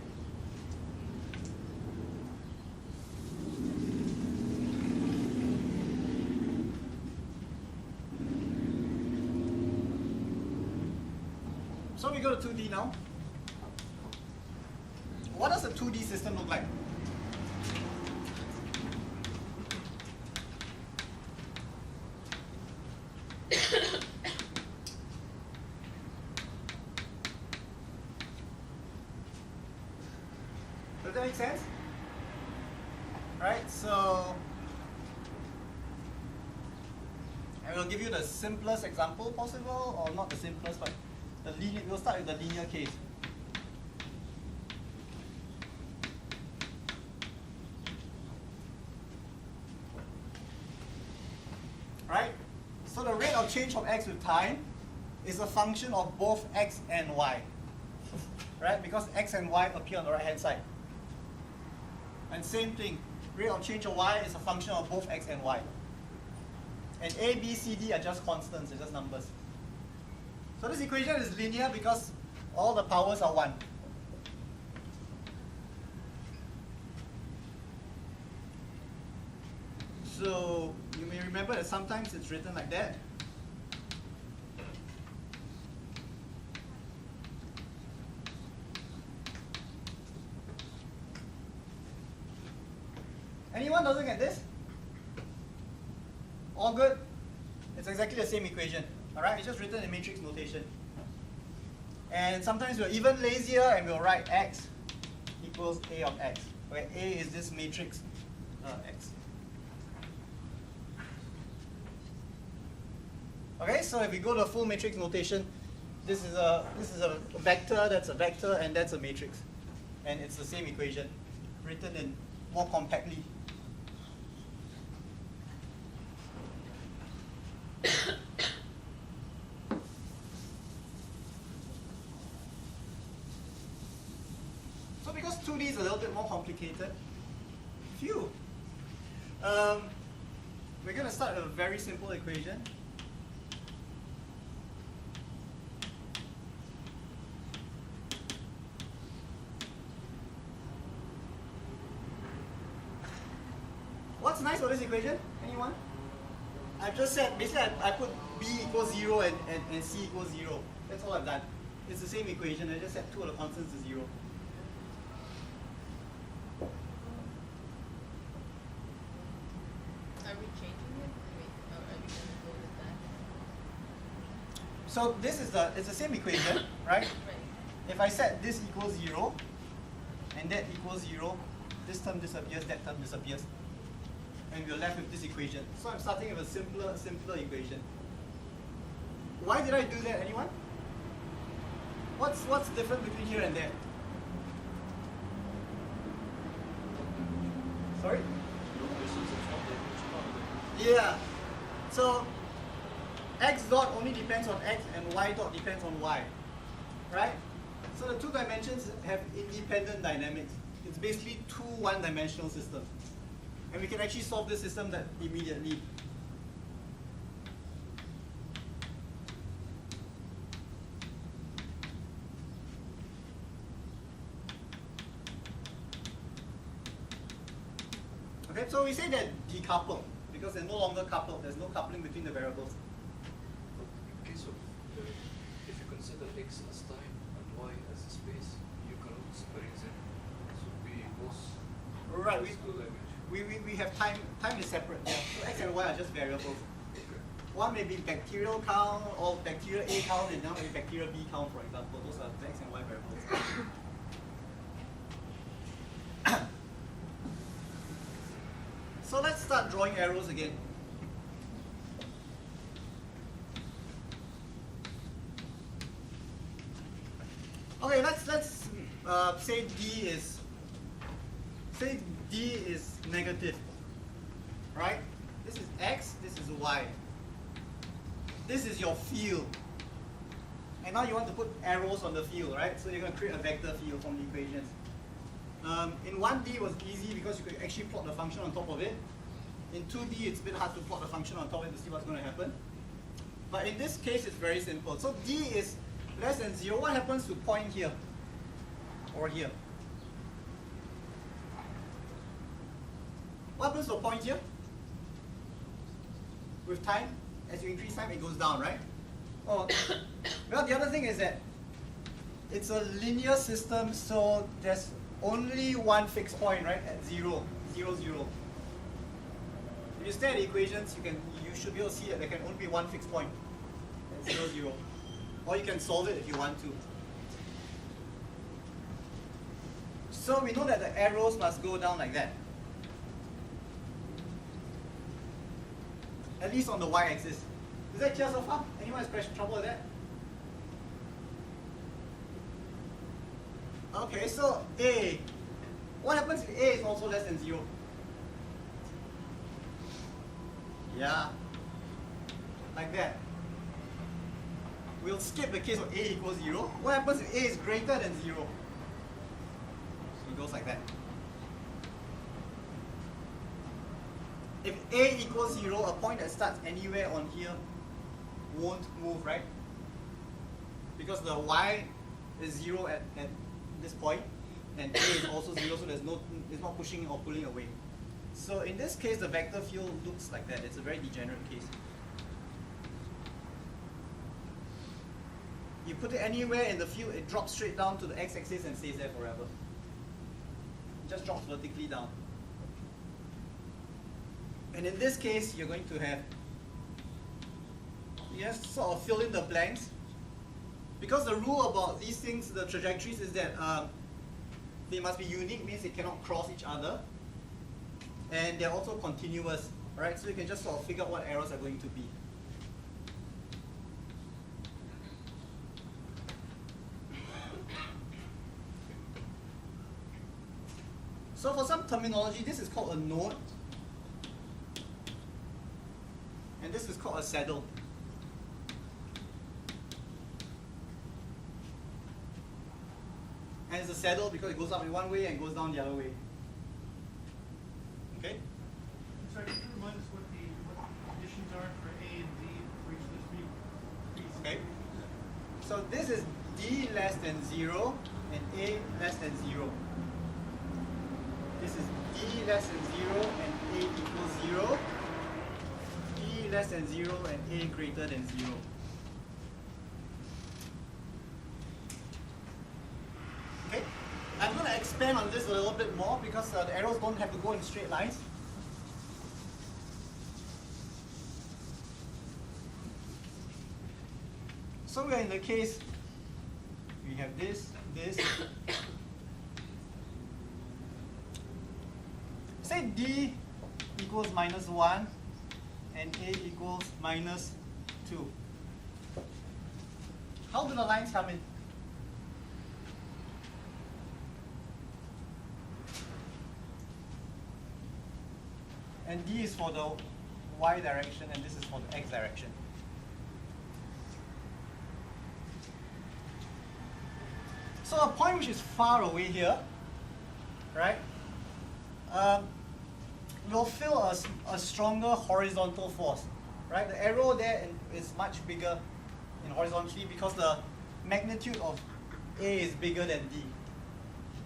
So we go to 2D now. What does a 2D system look like? Does that make sense? Right, so I will give you the simplest example possible, or not the simplest, but we'll start with the linear case. Right? So the rate of change of x with time is a function of both x and y. Right? Because x and y appear on the right hand side. And same thing, rate of change of y is a function of both x and y. And a, b, c, d are just constants, they're just numbers. So this equation is linear because all the powers are 1. So you may remember that sometimes it's written like that. Anyone doesn't get this? All good? It's exactly the same equation. Alright, it's just written in matrix notation. And sometimes we're even lazier and we'll write x equals A of x, where A is this matrix x. Okay, so if we go to full matrix notation, this is a vector, that's a vector, and that's a matrix. And it's the same equation, written in more compactly. So because 2D is a little bit more complicated, we're going to start with a very simple equation. What's nice about this equation? Anyone? I've just said, basically I put b equals 0 and c equals 0. That's all I've done. It's the same equation, I just set two of the constants to 0. Are we changing it? Or are we going to go with that? So this is it's the same equation, right? Right. If I set this equals 0, and that equals 0, this term disappears, that term disappears. And we're left with this equation. So I'm starting with a simpler equation. Why did I do that, anyone? What's different between here and there? Sorry? Yeah. So x dot only depends on x and y dot depends on y. Right? So the two dimensions have independent dynamics. It's basically two one-dimensional systems. And we can actually solve this system that immediately. Okay, so we say that decoupled because they're no longer coupled. There's no coupling between the variables. In case of, if you consider x as time and y as a space, you cannot separate them. So b equals Right. two dimensions. We have time. Time is separate. Yeah. So x and y are just variables. One may be bacterial count or bacterial A count, and now maybe bacterial B count, for example. Those are the x and y variables. So let's start drawing arrows again. Okay, let's say D is negative, right? This is x, this is y. This is your field. And now you want to put arrows on the field, right? So you're going to create a vector field from the equations. In 1D it was easy because you could actually plot the function on top of it. In 2D it's a bit hard to plot the function on top of it to see what's going to happen. But in this case it's very simple. So D is less than 0. What happens to point here? Or here? What happens to a point here? With time, as you increase time, it goes down, right? Oh, well, the other thing is that it's a linear system, so there's only one fixed point, right? At 0, 0, 0. If you stare at the equations, you should be able to see that there can only be one fixed point at 0, 0. Or you can solve it if you want to. So we know that the arrows must go down like that. At least on the y-axis. Is that clear so far? Anyone has trouble with that? Okay, so A. What happens if A is also less than 0? Yeah. Like that. We'll skip the case of A equals 0. What happens if A is greater than 0? So it goes like that. If A equals 0, a point that starts anywhere on here won't move, right? Because the y is 0 at this point, and A is also 0, so it's not pushing or pulling away. So in this case, the vector field looks like that. It's a very degenerate case. You put it anywhere in the field, it drops straight down to the x-axis and stays there forever. It just drops vertically down. And in this case, you're going to have, you have to sort of fill in the blanks. Because the rule about these things, the trajectories, is that they must be unique, means they cannot cross each other. And they're also continuous, right? So you can just sort of figure out what arrows are going to be. So for some terminology, this is called a node. And this is called a saddle. And it's a saddle because it goes up in one way and goes down the other way. Okay? Sorry, can you remind us what the conditions are for A and D for each of those three? Okay. So this is D less than 0 and A less than 0. This is D less than 0 and A equals 0. D less than 0 and A greater than 0. Okay? I'm going to expand on this a little bit more because the arrows don't have to go in straight lines. So we're in the case, we have this. Say D equals -1 and A equals -2. How do the lines come in? And D is for the Y direction and this is for the X direction. So a point which is far away here, right, will feel a stronger horizontal force, right? The arrow there is much bigger in horizontally because the magnitude of A is bigger than D,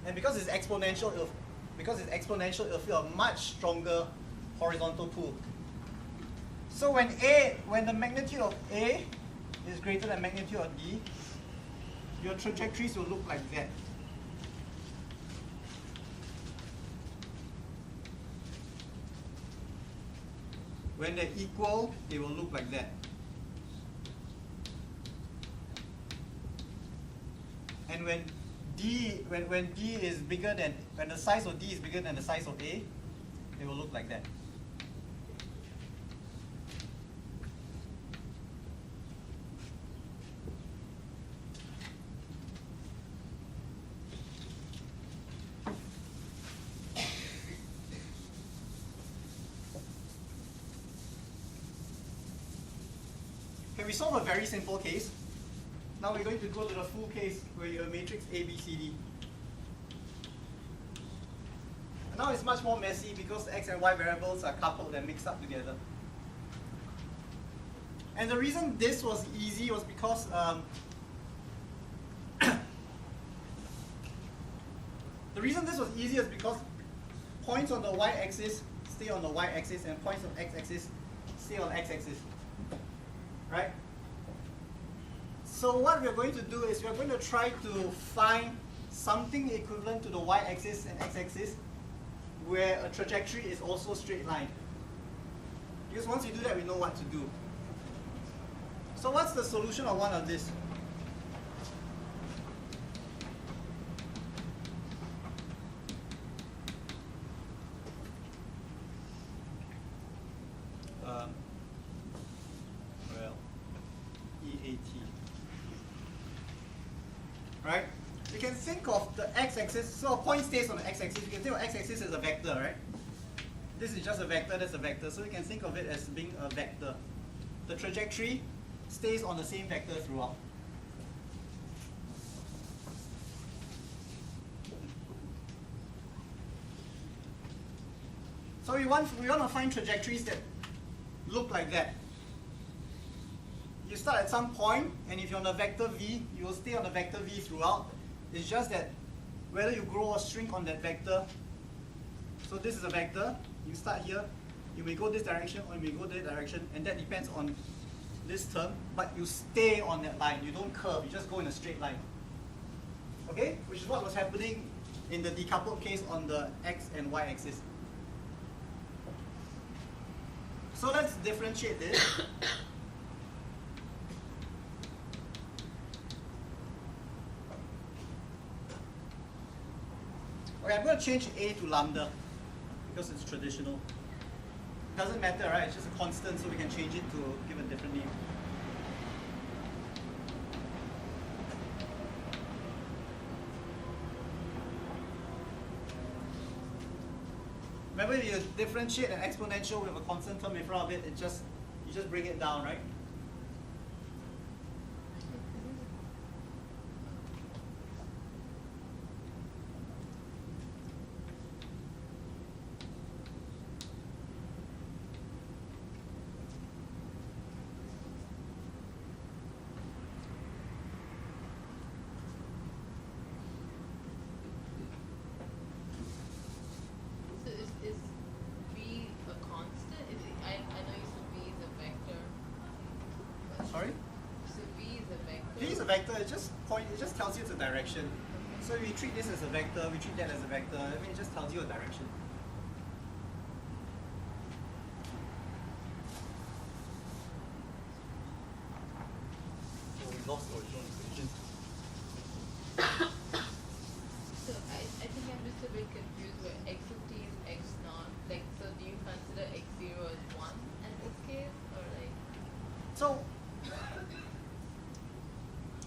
and because it's exponential, it'll feel a much stronger horizontal pull. So when the magnitude of A is greater than magnitude of D, your trajectories will look like that. When they're equal, they will look like that. And when D is bigger than, when the size of D is bigger than the size of A, they will look like that. We solve a very simple case. Now we're going to go to the full case where you have a matrix A, B, C, D. Now it's much more messy because the X and Y variables are coupled and mixed up together. And the reason this was easy was because points on the Y-axis stay on the Y-axis and points on X-axis stay on X-axis. Right? So what we're going to do is we're going to try to find something equivalent to the Y-axis and X-axis where a trajectory is also straight line. Because once we do that, we know what to do. So what's the solution of one of this? Right? You can think of the x-axis, so a point stays on the x-axis. You can think of x-axis as a vector, right? This is just a vector, that's a vector. So you can think of it as being a vector. The trajectory stays on the same vector throughout. So we want to find trajectories that look like that. You start at some point, and if you're on the vector v, you will stay on the vector v throughout. It's just that whether you grow or shrink on that vector. So this is a vector. You start here. You may go this direction or you may go that direction, and that depends on this term. But you stay on that line. You don't curve. You just go in a straight line. Okay? Which is what was happening in the decoupled case on the x and y axis. So let's differentiate this. Okay, I'm going to change A to lambda because it's traditional. Doesn't matter, right? It's just a constant, so we can change it to give a different name. Remember, if you differentiate an exponential with a constant term in front of it, you just bring it down, right? So is V a constant? I know you said V is a vector. Sorry? So V is a vector. V is a vector. It just tells you it's a direction. So we treat this as a vector. We treat that as a vector. I mean, it just tells you a direction. So we lost original equation. So I think I'm just a bit confused where x of t is x naught. Like, so do you consider x0 as 1 in this case? Or like, So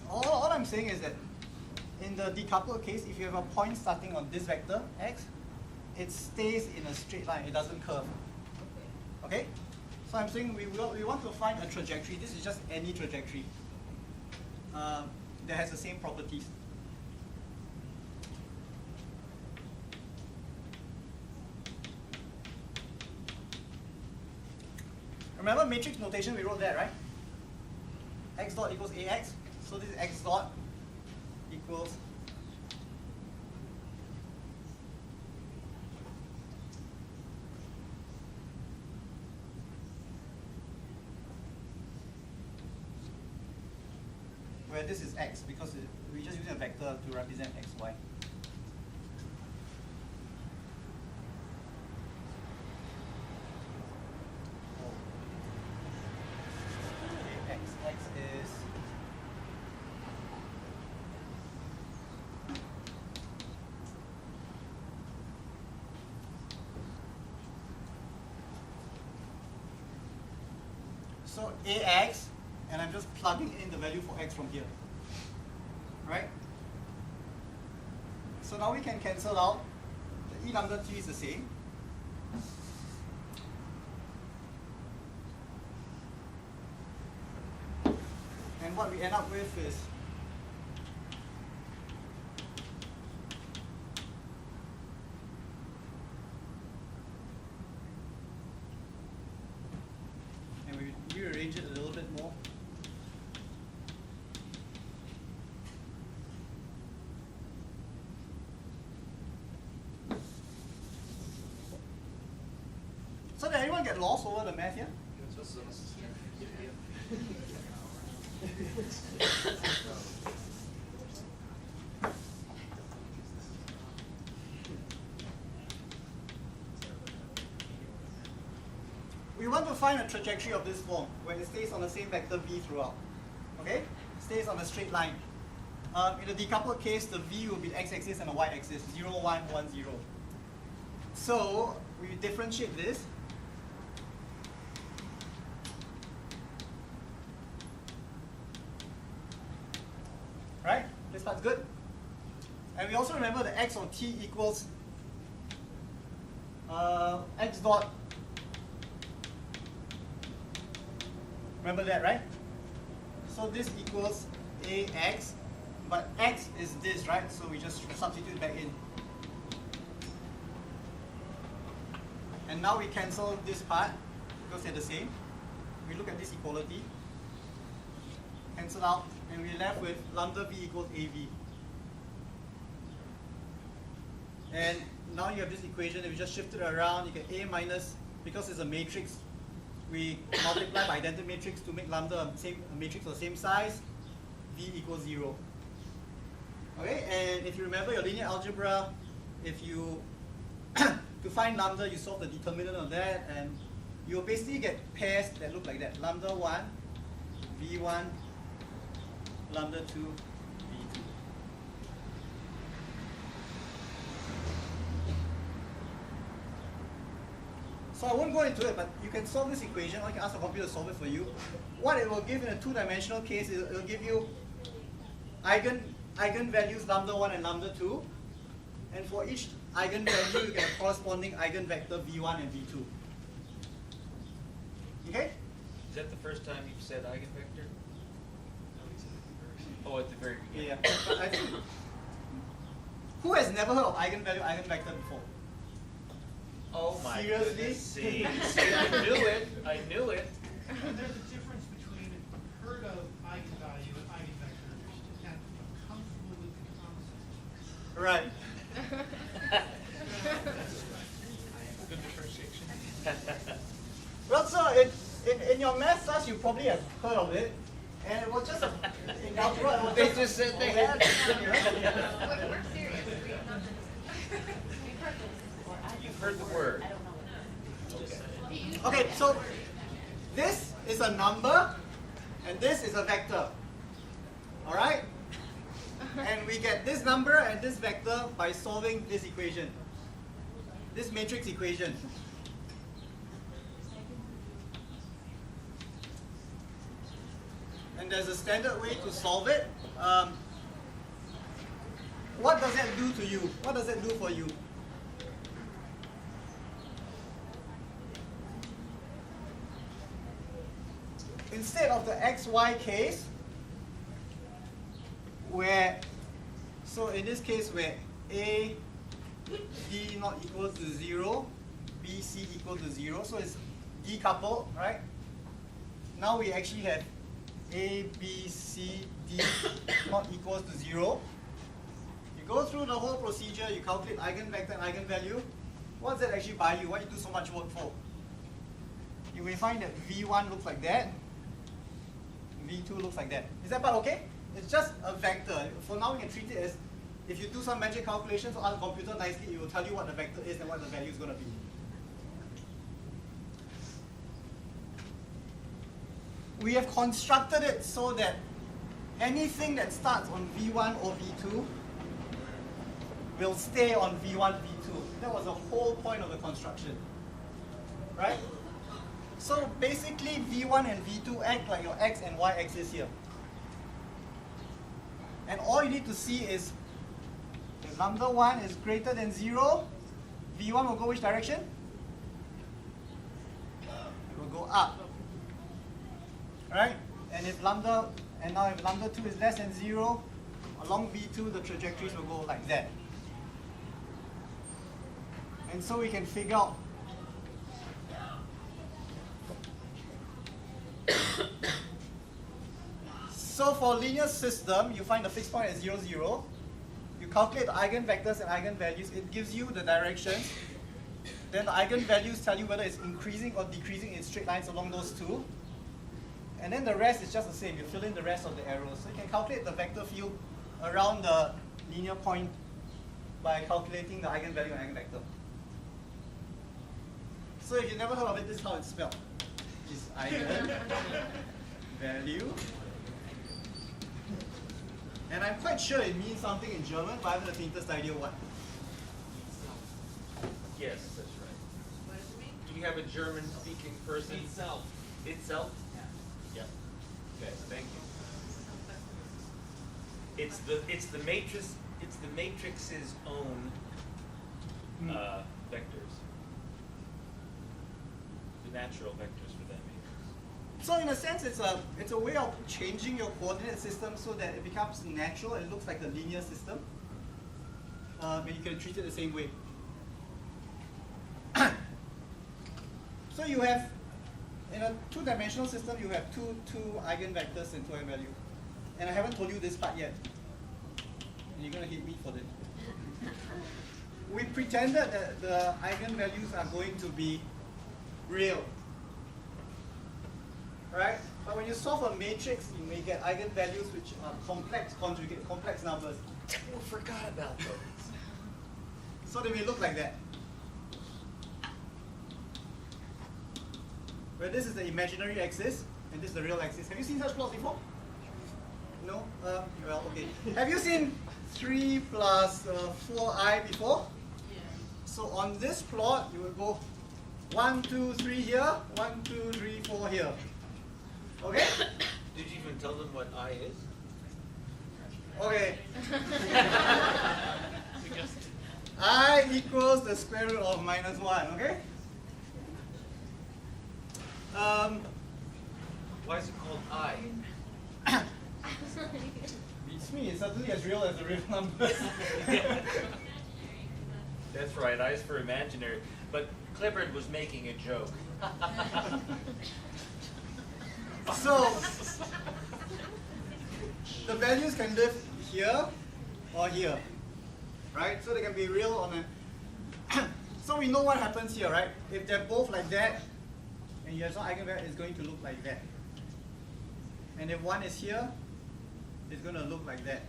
all I'm saying is that in the decoupled case, if you have a point starting on this vector x, it stays in a straight line. It doesn't curve. okay. Okay? So I'm saying we want to find a trajectory. This is just any trajectory that has the same properties. Remember matrix notation, we wrote that, right? X dot equals AX. So this is X dot equals where this is X because we're just using a vector to represent X, Y. X is so AX, and I'm just plugging in the value for X from here, right? So now we can cancel out. The E lambda T is the same. And what we end up with is and we rearrange it a little bit more. So did anyone get lost over the math here? Just We want to find a trajectory of this form where it stays on the same vector v throughout. Okay? Stays on a straight line. In the decoupled case, the v will be the x-axis and the y-axis, 0, 1, 1, 0. So we differentiate this. Right? This part's good. And we also remember that x of t equals x dot. Remember that, right? So this equals ax, but x is this, right? So we just substitute back in. And now we cancel this part because they're the same. We look at this equality, cancel out, and we're left with lambda v equals av. And now you have this equation, if you just shift it around, you get a minus, because it's a matrix, we multiply by identity matrix to make lambda a matrix of the same size, v equals 0. Okay, and if you remember your linear algebra, if you to find lambda, you solve the determinant of that, and you'll basically get pairs that look like that. Lambda 1, V1, lambda 2, V2. So I won't go into it, but you can solve this equation, or you can ask the computer to solve it for you. What it will give in a two-dimensional case is it will give you eigenvalues lambda 1 and lambda 2. And for each eigenvalue, you get a corresponding eigenvector v1 and v2. Okay? Is that the first time you've said eigenvector? Oh, at the very beginning. Yeah. But I think, who has never heard of eigenvalue, eigenvector before? Oh my Seriously? goodness. See, I knew it. I knew it. And there's a difference between heard of eigenvalue and eigenvector and comfortable with the concept. Right. Good differentiation. Well, so in your math class, you probably have heard of it. And it was just in algebra, it was They just said they had it. We're serious. We've heard this before. You've heard the word. I don't know what it is. Okay, so this is a number, and this is a vector. All right? And we get this number and this vector by solving this equation, this matrix equation. And there's a standard way to solve it. What does that do to you? What does that do for you? Instead of the xy case, where, so in this case where a d not equal to 0, b c equal to 0, so it's decoupled, right? Now we actually have a, b, c, d not equals to 0. You go through the whole procedure, you calculate eigenvector and eigenvalue. What does that actually buy you? Why you do so much work for? You may find that v1 looks like that, v2 looks like that. Is that part okay? It's just a vector. For now, we can treat it as, if you do some magic calculations on the computer nicely, it will tell you what the vector is and what the value is going to be. We have constructed it so that anything that starts on v1 or v2 will stay on v1, v2. That was the whole point of the construction, right? So basically, v1 and v2 act like your x and y axis here. And all you need to see is, if lambda 1 is greater than 0, v1 will go which direction? It will go up. Right? And if lambda, and now if lambda 2 is less than 0, along v2 the trajectories will go like that. And so we can figure out so for linear system, you find the fixed point at 0, 0. You calculate the eigenvectors and eigenvalues. It gives you the directions. Then the eigenvalues tell you whether it's increasing or decreasing in straight lines along those two. And then the rest is just the same. You fill in the rest of the arrows. So you can calculate the vector field around the linear point by calculating the eigenvalue and eigenvector. So if you've never heard of it, this is how it's spelled. It's eigenvalue. And I'm quite sure it means something in German, but I haven't the faintest idea what. Yes, that's right. What does it mean? Do you have a German-speaking person? Itself. Itself? Yeah. Yep. Okay, thank you. It's the matrix's own vectors. The natural vectors for that matrix. So in a sense, it's a way of changing your coordinate system so that it becomes natural and looks like a linear system. And you can treat it the same way. So you have, in a two-dimensional system, you have two eigenvectors and two eigenvalues. And I haven't told you this part yet. And you're going to hate me for this. We pretended that the eigenvalues are going to be real. Right? But when you solve a matrix, you may get eigenvalues which are complex conjugate, complex numbers. Oh, forgot about those. So they may look like that. where this is the imaginary axis and this is the real axis. Have you seen such plots before? No? Well, okay. Have you seen 3 plus 4i before? Yeah. So on this plot, you will go 1, 2, 3 here, 1, 2, 3, 4 here. Okay? Did you even tell them what I is? Okay. Suggest I equals the square root of -1, okay? Why is it called I? Beats me, it's suddenly as real as the real numbers. That's right, I is for imaginary. But Cliburn was making a joke. So, the values can live here or here, right? So they can be real on a... So we know what happens here, right? If they're both like that, and you have some eigenvalue, it's going to look like that. And if one is here, it's going to look like that.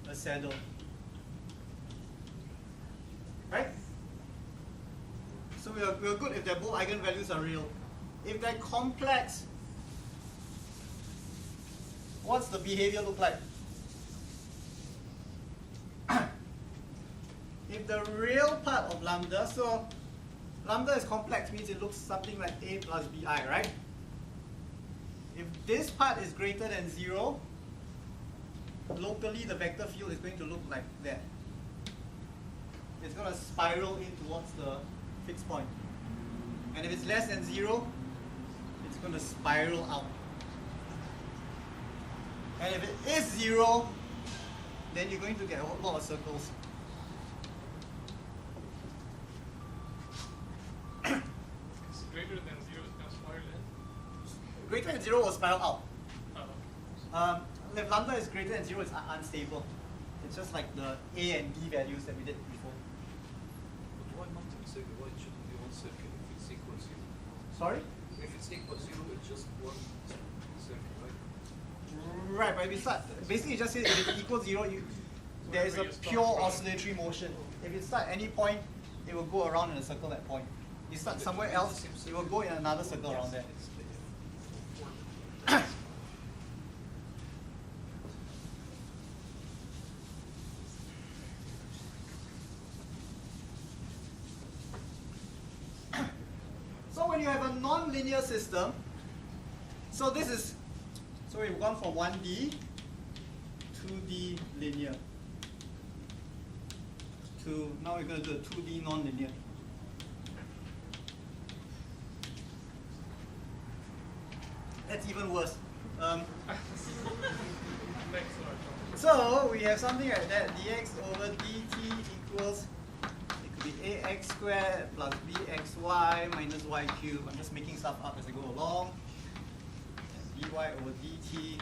A saddle. Right? So we're good if their both eigenvalues are real. If they're complex, what's the behavior look like? If the real part of lambda, so lambda is complex means it looks something like a plus bi, right? If this part is greater than 0, locally the vector field is going to look like that. It's going to spiral in towards the fixed point. And if it's less than 0, it's going to spiral out. And if it is 0, then you're going to get a lot of circles. it's greater than 0 is going to spiral in. Greater than 0 will spiral out. Oh. If lambda is greater than 0, it's unstable. It's just like the a and b values that we did before. But why multi-circle? Why it shouldn't be one circle if it's equal to 0? Sorry? If it's equal to 0, it's just one circle, right? Right, but if you start, basically it just says if it equals 0, there is a pure oscillatory motion. If you start at any point, it will go around in a circle at point. You start somewhere else, it will go in another circle around there. So when you have a non-linear system, so this is, so we've gone from 1D, 2D linear, to now we're going to do a 2D non-linear. That's even worse. So we have something like that, dx over dt equals, it could be ax squared plus bxy minus y cubed. I'm just making stuff up as I go along. Dy over dt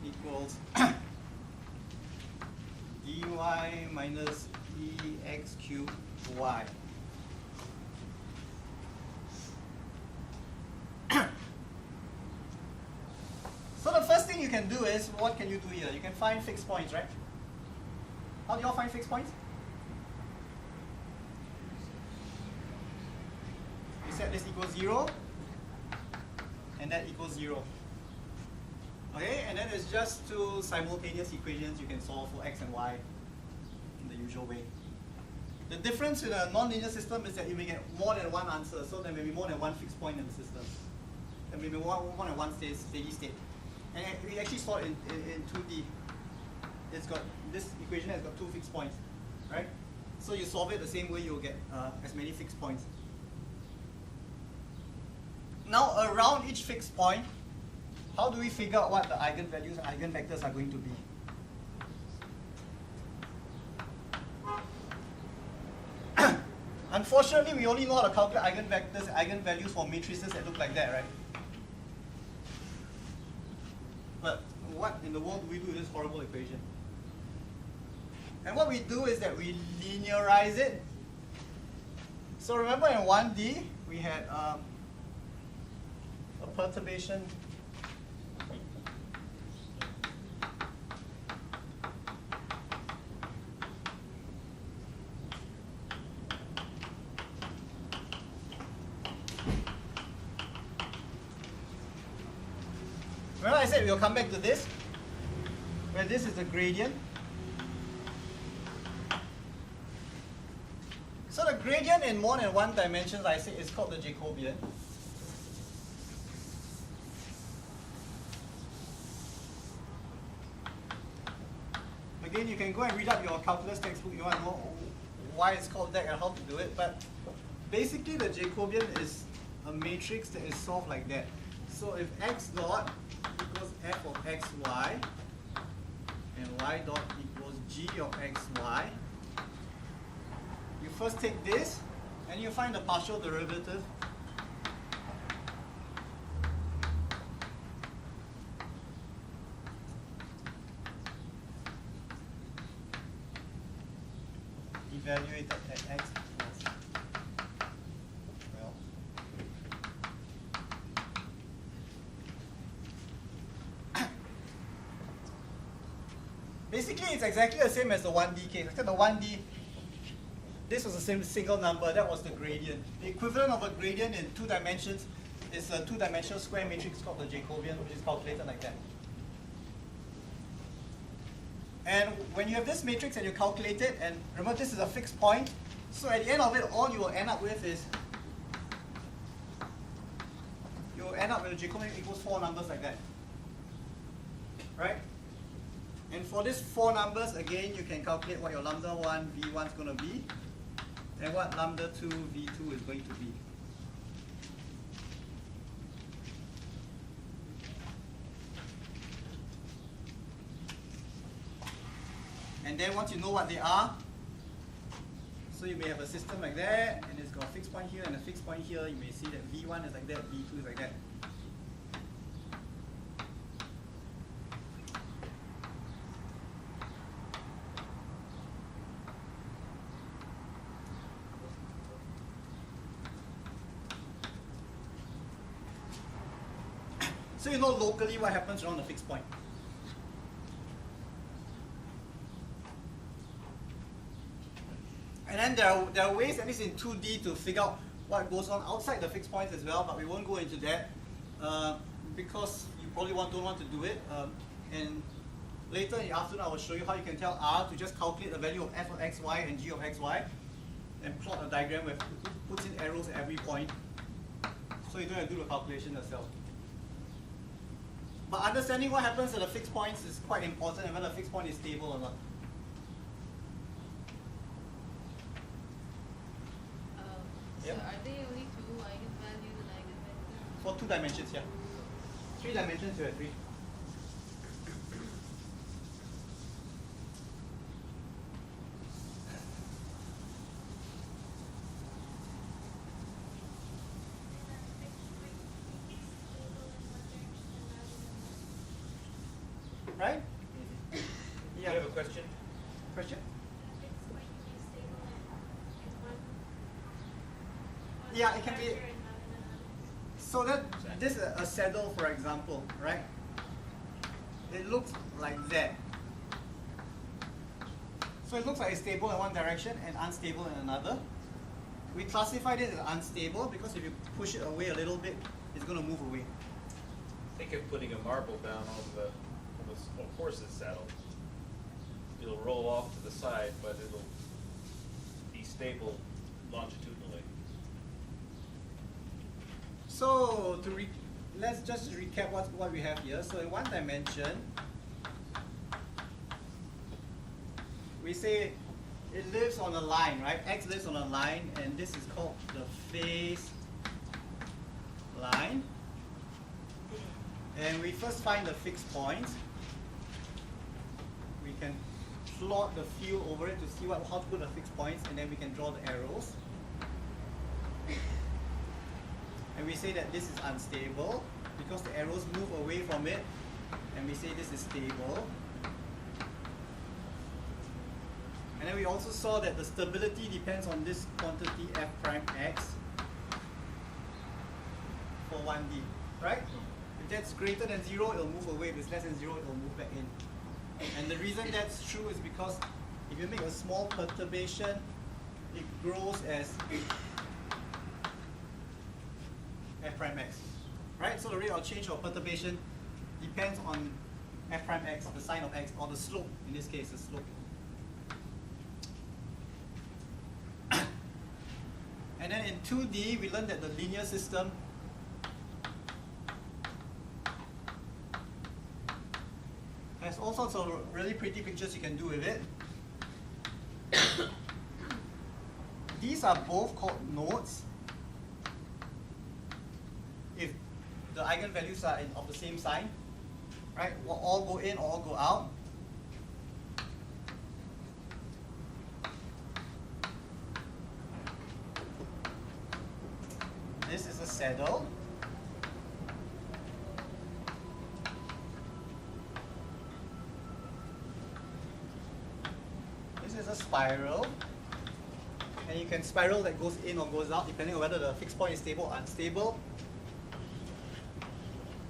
equals dy minus ex cubed y. So the first thing you can do is, what can you do here? You can find fixed points, right? How do you all find fixed points? You set this equals 0, and that equals 0. Okay, and then it's just two simultaneous equations you can solve for x and y in the usual way. The difference with a non-linear system is that you may get more than one answer, so there may be more than one fixed point in the system. There may be more than one steady state. And we actually saw it in 2D. It's got, this equation has got two fixed points, right? So you solve it the same way, you'll get as many fixed points. Now around each fixed point, how do we figure out what the eigenvalues and eigenvectors are going to be? Unfortunately, we only know how to calculate eigenvectors and eigenvalues for matrices that look like that, right? But what in the world do we do with this horrible equation? And what we do is that we linearize it. So remember in 1D, we had a perturbation said, we'll come back to this, where this is the gradient. So the gradient in more than one dimension, I say, is called the Jacobian. Again, you can go and read up your calculus textbook. You want to know why it's called that and how to do it. But basically, the Jacobian is a matrix that is solved like that. So if x dot equals f of xy and y dot equals g of xy, you first take this and you find the partial derivative. Evaluated at x equals, well, basically it's exactly the same as the 1D case, except the 1D, this was the same single number, that was the gradient. The equivalent of a gradient in 2 dimensions is a 2-dimensional square matrix called the Jacobian, which is calculated like that. And when you have this matrix and you calculate it, and remember this is a fixed point, so at the end of it, all you will end up with is, you will end up with a Jacobian equals 4 numbers like that. Right? And for these 4 numbers, again, you can calculate what your lambda 1, v1 is going to be, and what lambda 2, v2 is going to be. And then once you know what they are, so you may have a system like that, and it's got a fixed point here and a fixed point here. You may see that V1 is like that, V2 is like that. So you know locally what happens around the fixed point. And then there are ways, at least in 2D, to figure out what goes on outside the fixed points as well, but we won't go into that because you probably don't want to do it. And later in the afternoon, I will show you how you can tell R to just calculate the value of f of xy and g of xy and plot a diagram where it puts in arrows at every point, so you don't have to do the calculation yourself. But understanding what happens at the fixed points is quite important, and whether the fixed point is stable or not. So are they only 2 eigenvalues and eigenvectors? For 2 dimensions, yeah. 3 dimensions, you have 3. Right? Mm-hmm. Yeah. You have a question? Question? Yeah, it can be. So that this is a saddle, for example, right? It looks like that. So it looks like it's stable in one direction and unstable in another. We classify this as unstable because if you push it away a little bit, it's going to move away. Think of putting a marble down on a horse's saddle. It'll roll off to the side, but it'll be stable longitudinally. So let's just recap what we have here. So in 1 dimension, we say it lives on a line, right? X lives on a line, and this is called the phase line. And we first find the fixed points. We can plot the field over it to see how to put the fixed points, and then we can draw the arrows. And we say that this is unstable because the arrows move away from it, and we say this is stable. And then we also saw that the stability depends on this quantity f prime x for 1D, right? If that's greater than 0, it'll move away. If it's less than 0, it'll move back in. And the reason that's true is because if you make a small perturbation, it grows as f prime x, right? So the rate of change of perturbation depends on f prime x, the sign of x, or the slope, in this case, the slope. And then in 2D, we learned that the linear system has all sorts of really pretty pictures you can do with it. These are both called nodes if the eigenvalues are of the same sign, right? Will all go in or all go out. This is a saddle. This is a spiral. And you can spiral that goes in or goes out depending on whether the fixed point is stable or unstable.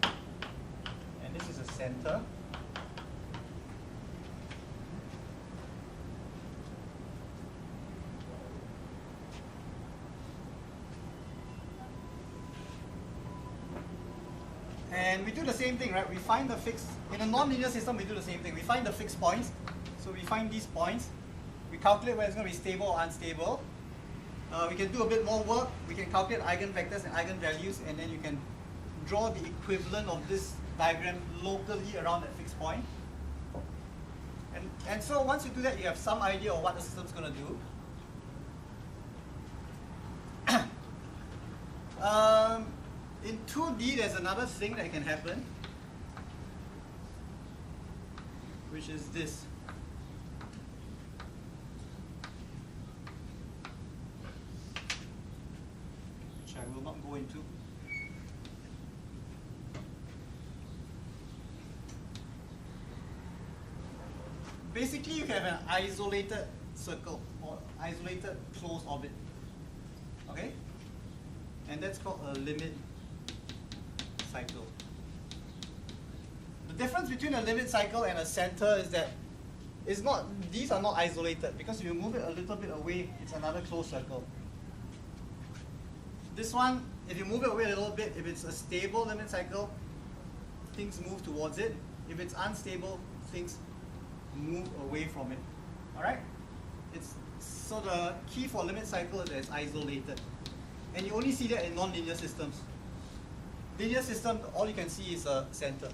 And this is a center. And we do the same thing, right? We find the fixed, in a non-linear system, we do the same thing. We find the fixed points. So we find these points. We calculate whether it's going to be stable or unstable. We can do a bit more work. We can calculate eigenvectors and eigenvalues, and then you can draw the equivalent of this diagram locally around that fixed point. And so once you do that, you have some idea of what the system's going to do. In 2D, there's another thing that can happen, which is this. Which I will not go into. Basically, you can have an isolated circle or isolated closed orbit. Okay? And that's called a limit cycle. The difference between a limit cycle and a center is that these are not isolated, because if you move it a little bit away, it's another closed circle. This one, if you move it away a little bit, if it's a stable limit cycle, things move towards it. If it's unstable, things move away from it. Alright? So the key for limit cycle is that it's isolated. And you only see that in non-linear systems. Linear system, all you can see is a center.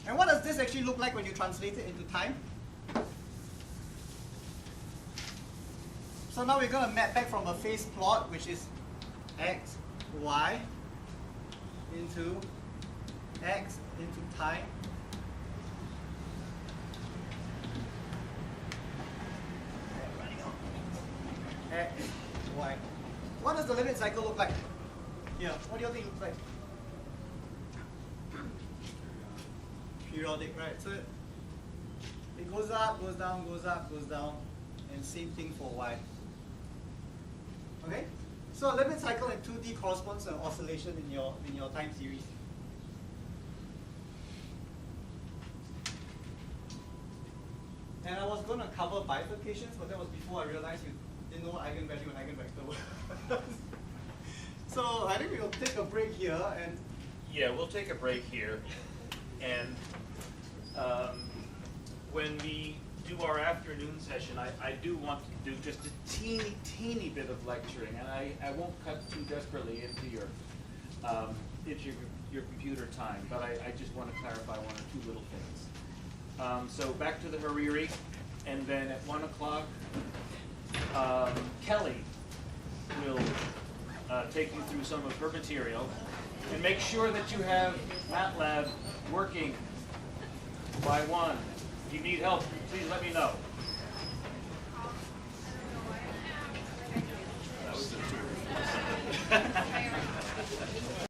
And what does this actually look like when you translate it into time? So now we're going to map back from a phase plot, which is x, y, into x into time. X, y. What does the limit cycle look like? Here, what do you think it looks like? Periodic, right? So it goes up, goes down, goes up, goes down, and same thing for y. Okay? So a limit cycle in 2D corresponds to an oscillation in your time series. And I was going to cover bifurcations, but that was before I realized you didn't know what eigenvalue and eigenvector were. So I think we'll take a break here and yeah, we'll take a break here, and when we do our afternoon session, I do want to do just a teeny bit of lecturing, and I won't cut too desperately into your computer time, but I just want to clarify one or two little things. So back to the Hariri, and then at 1 o'clock, Kelly will take you through some of her material, and make sure that you have MATLAB working by 1. If you need help, please let me know. That was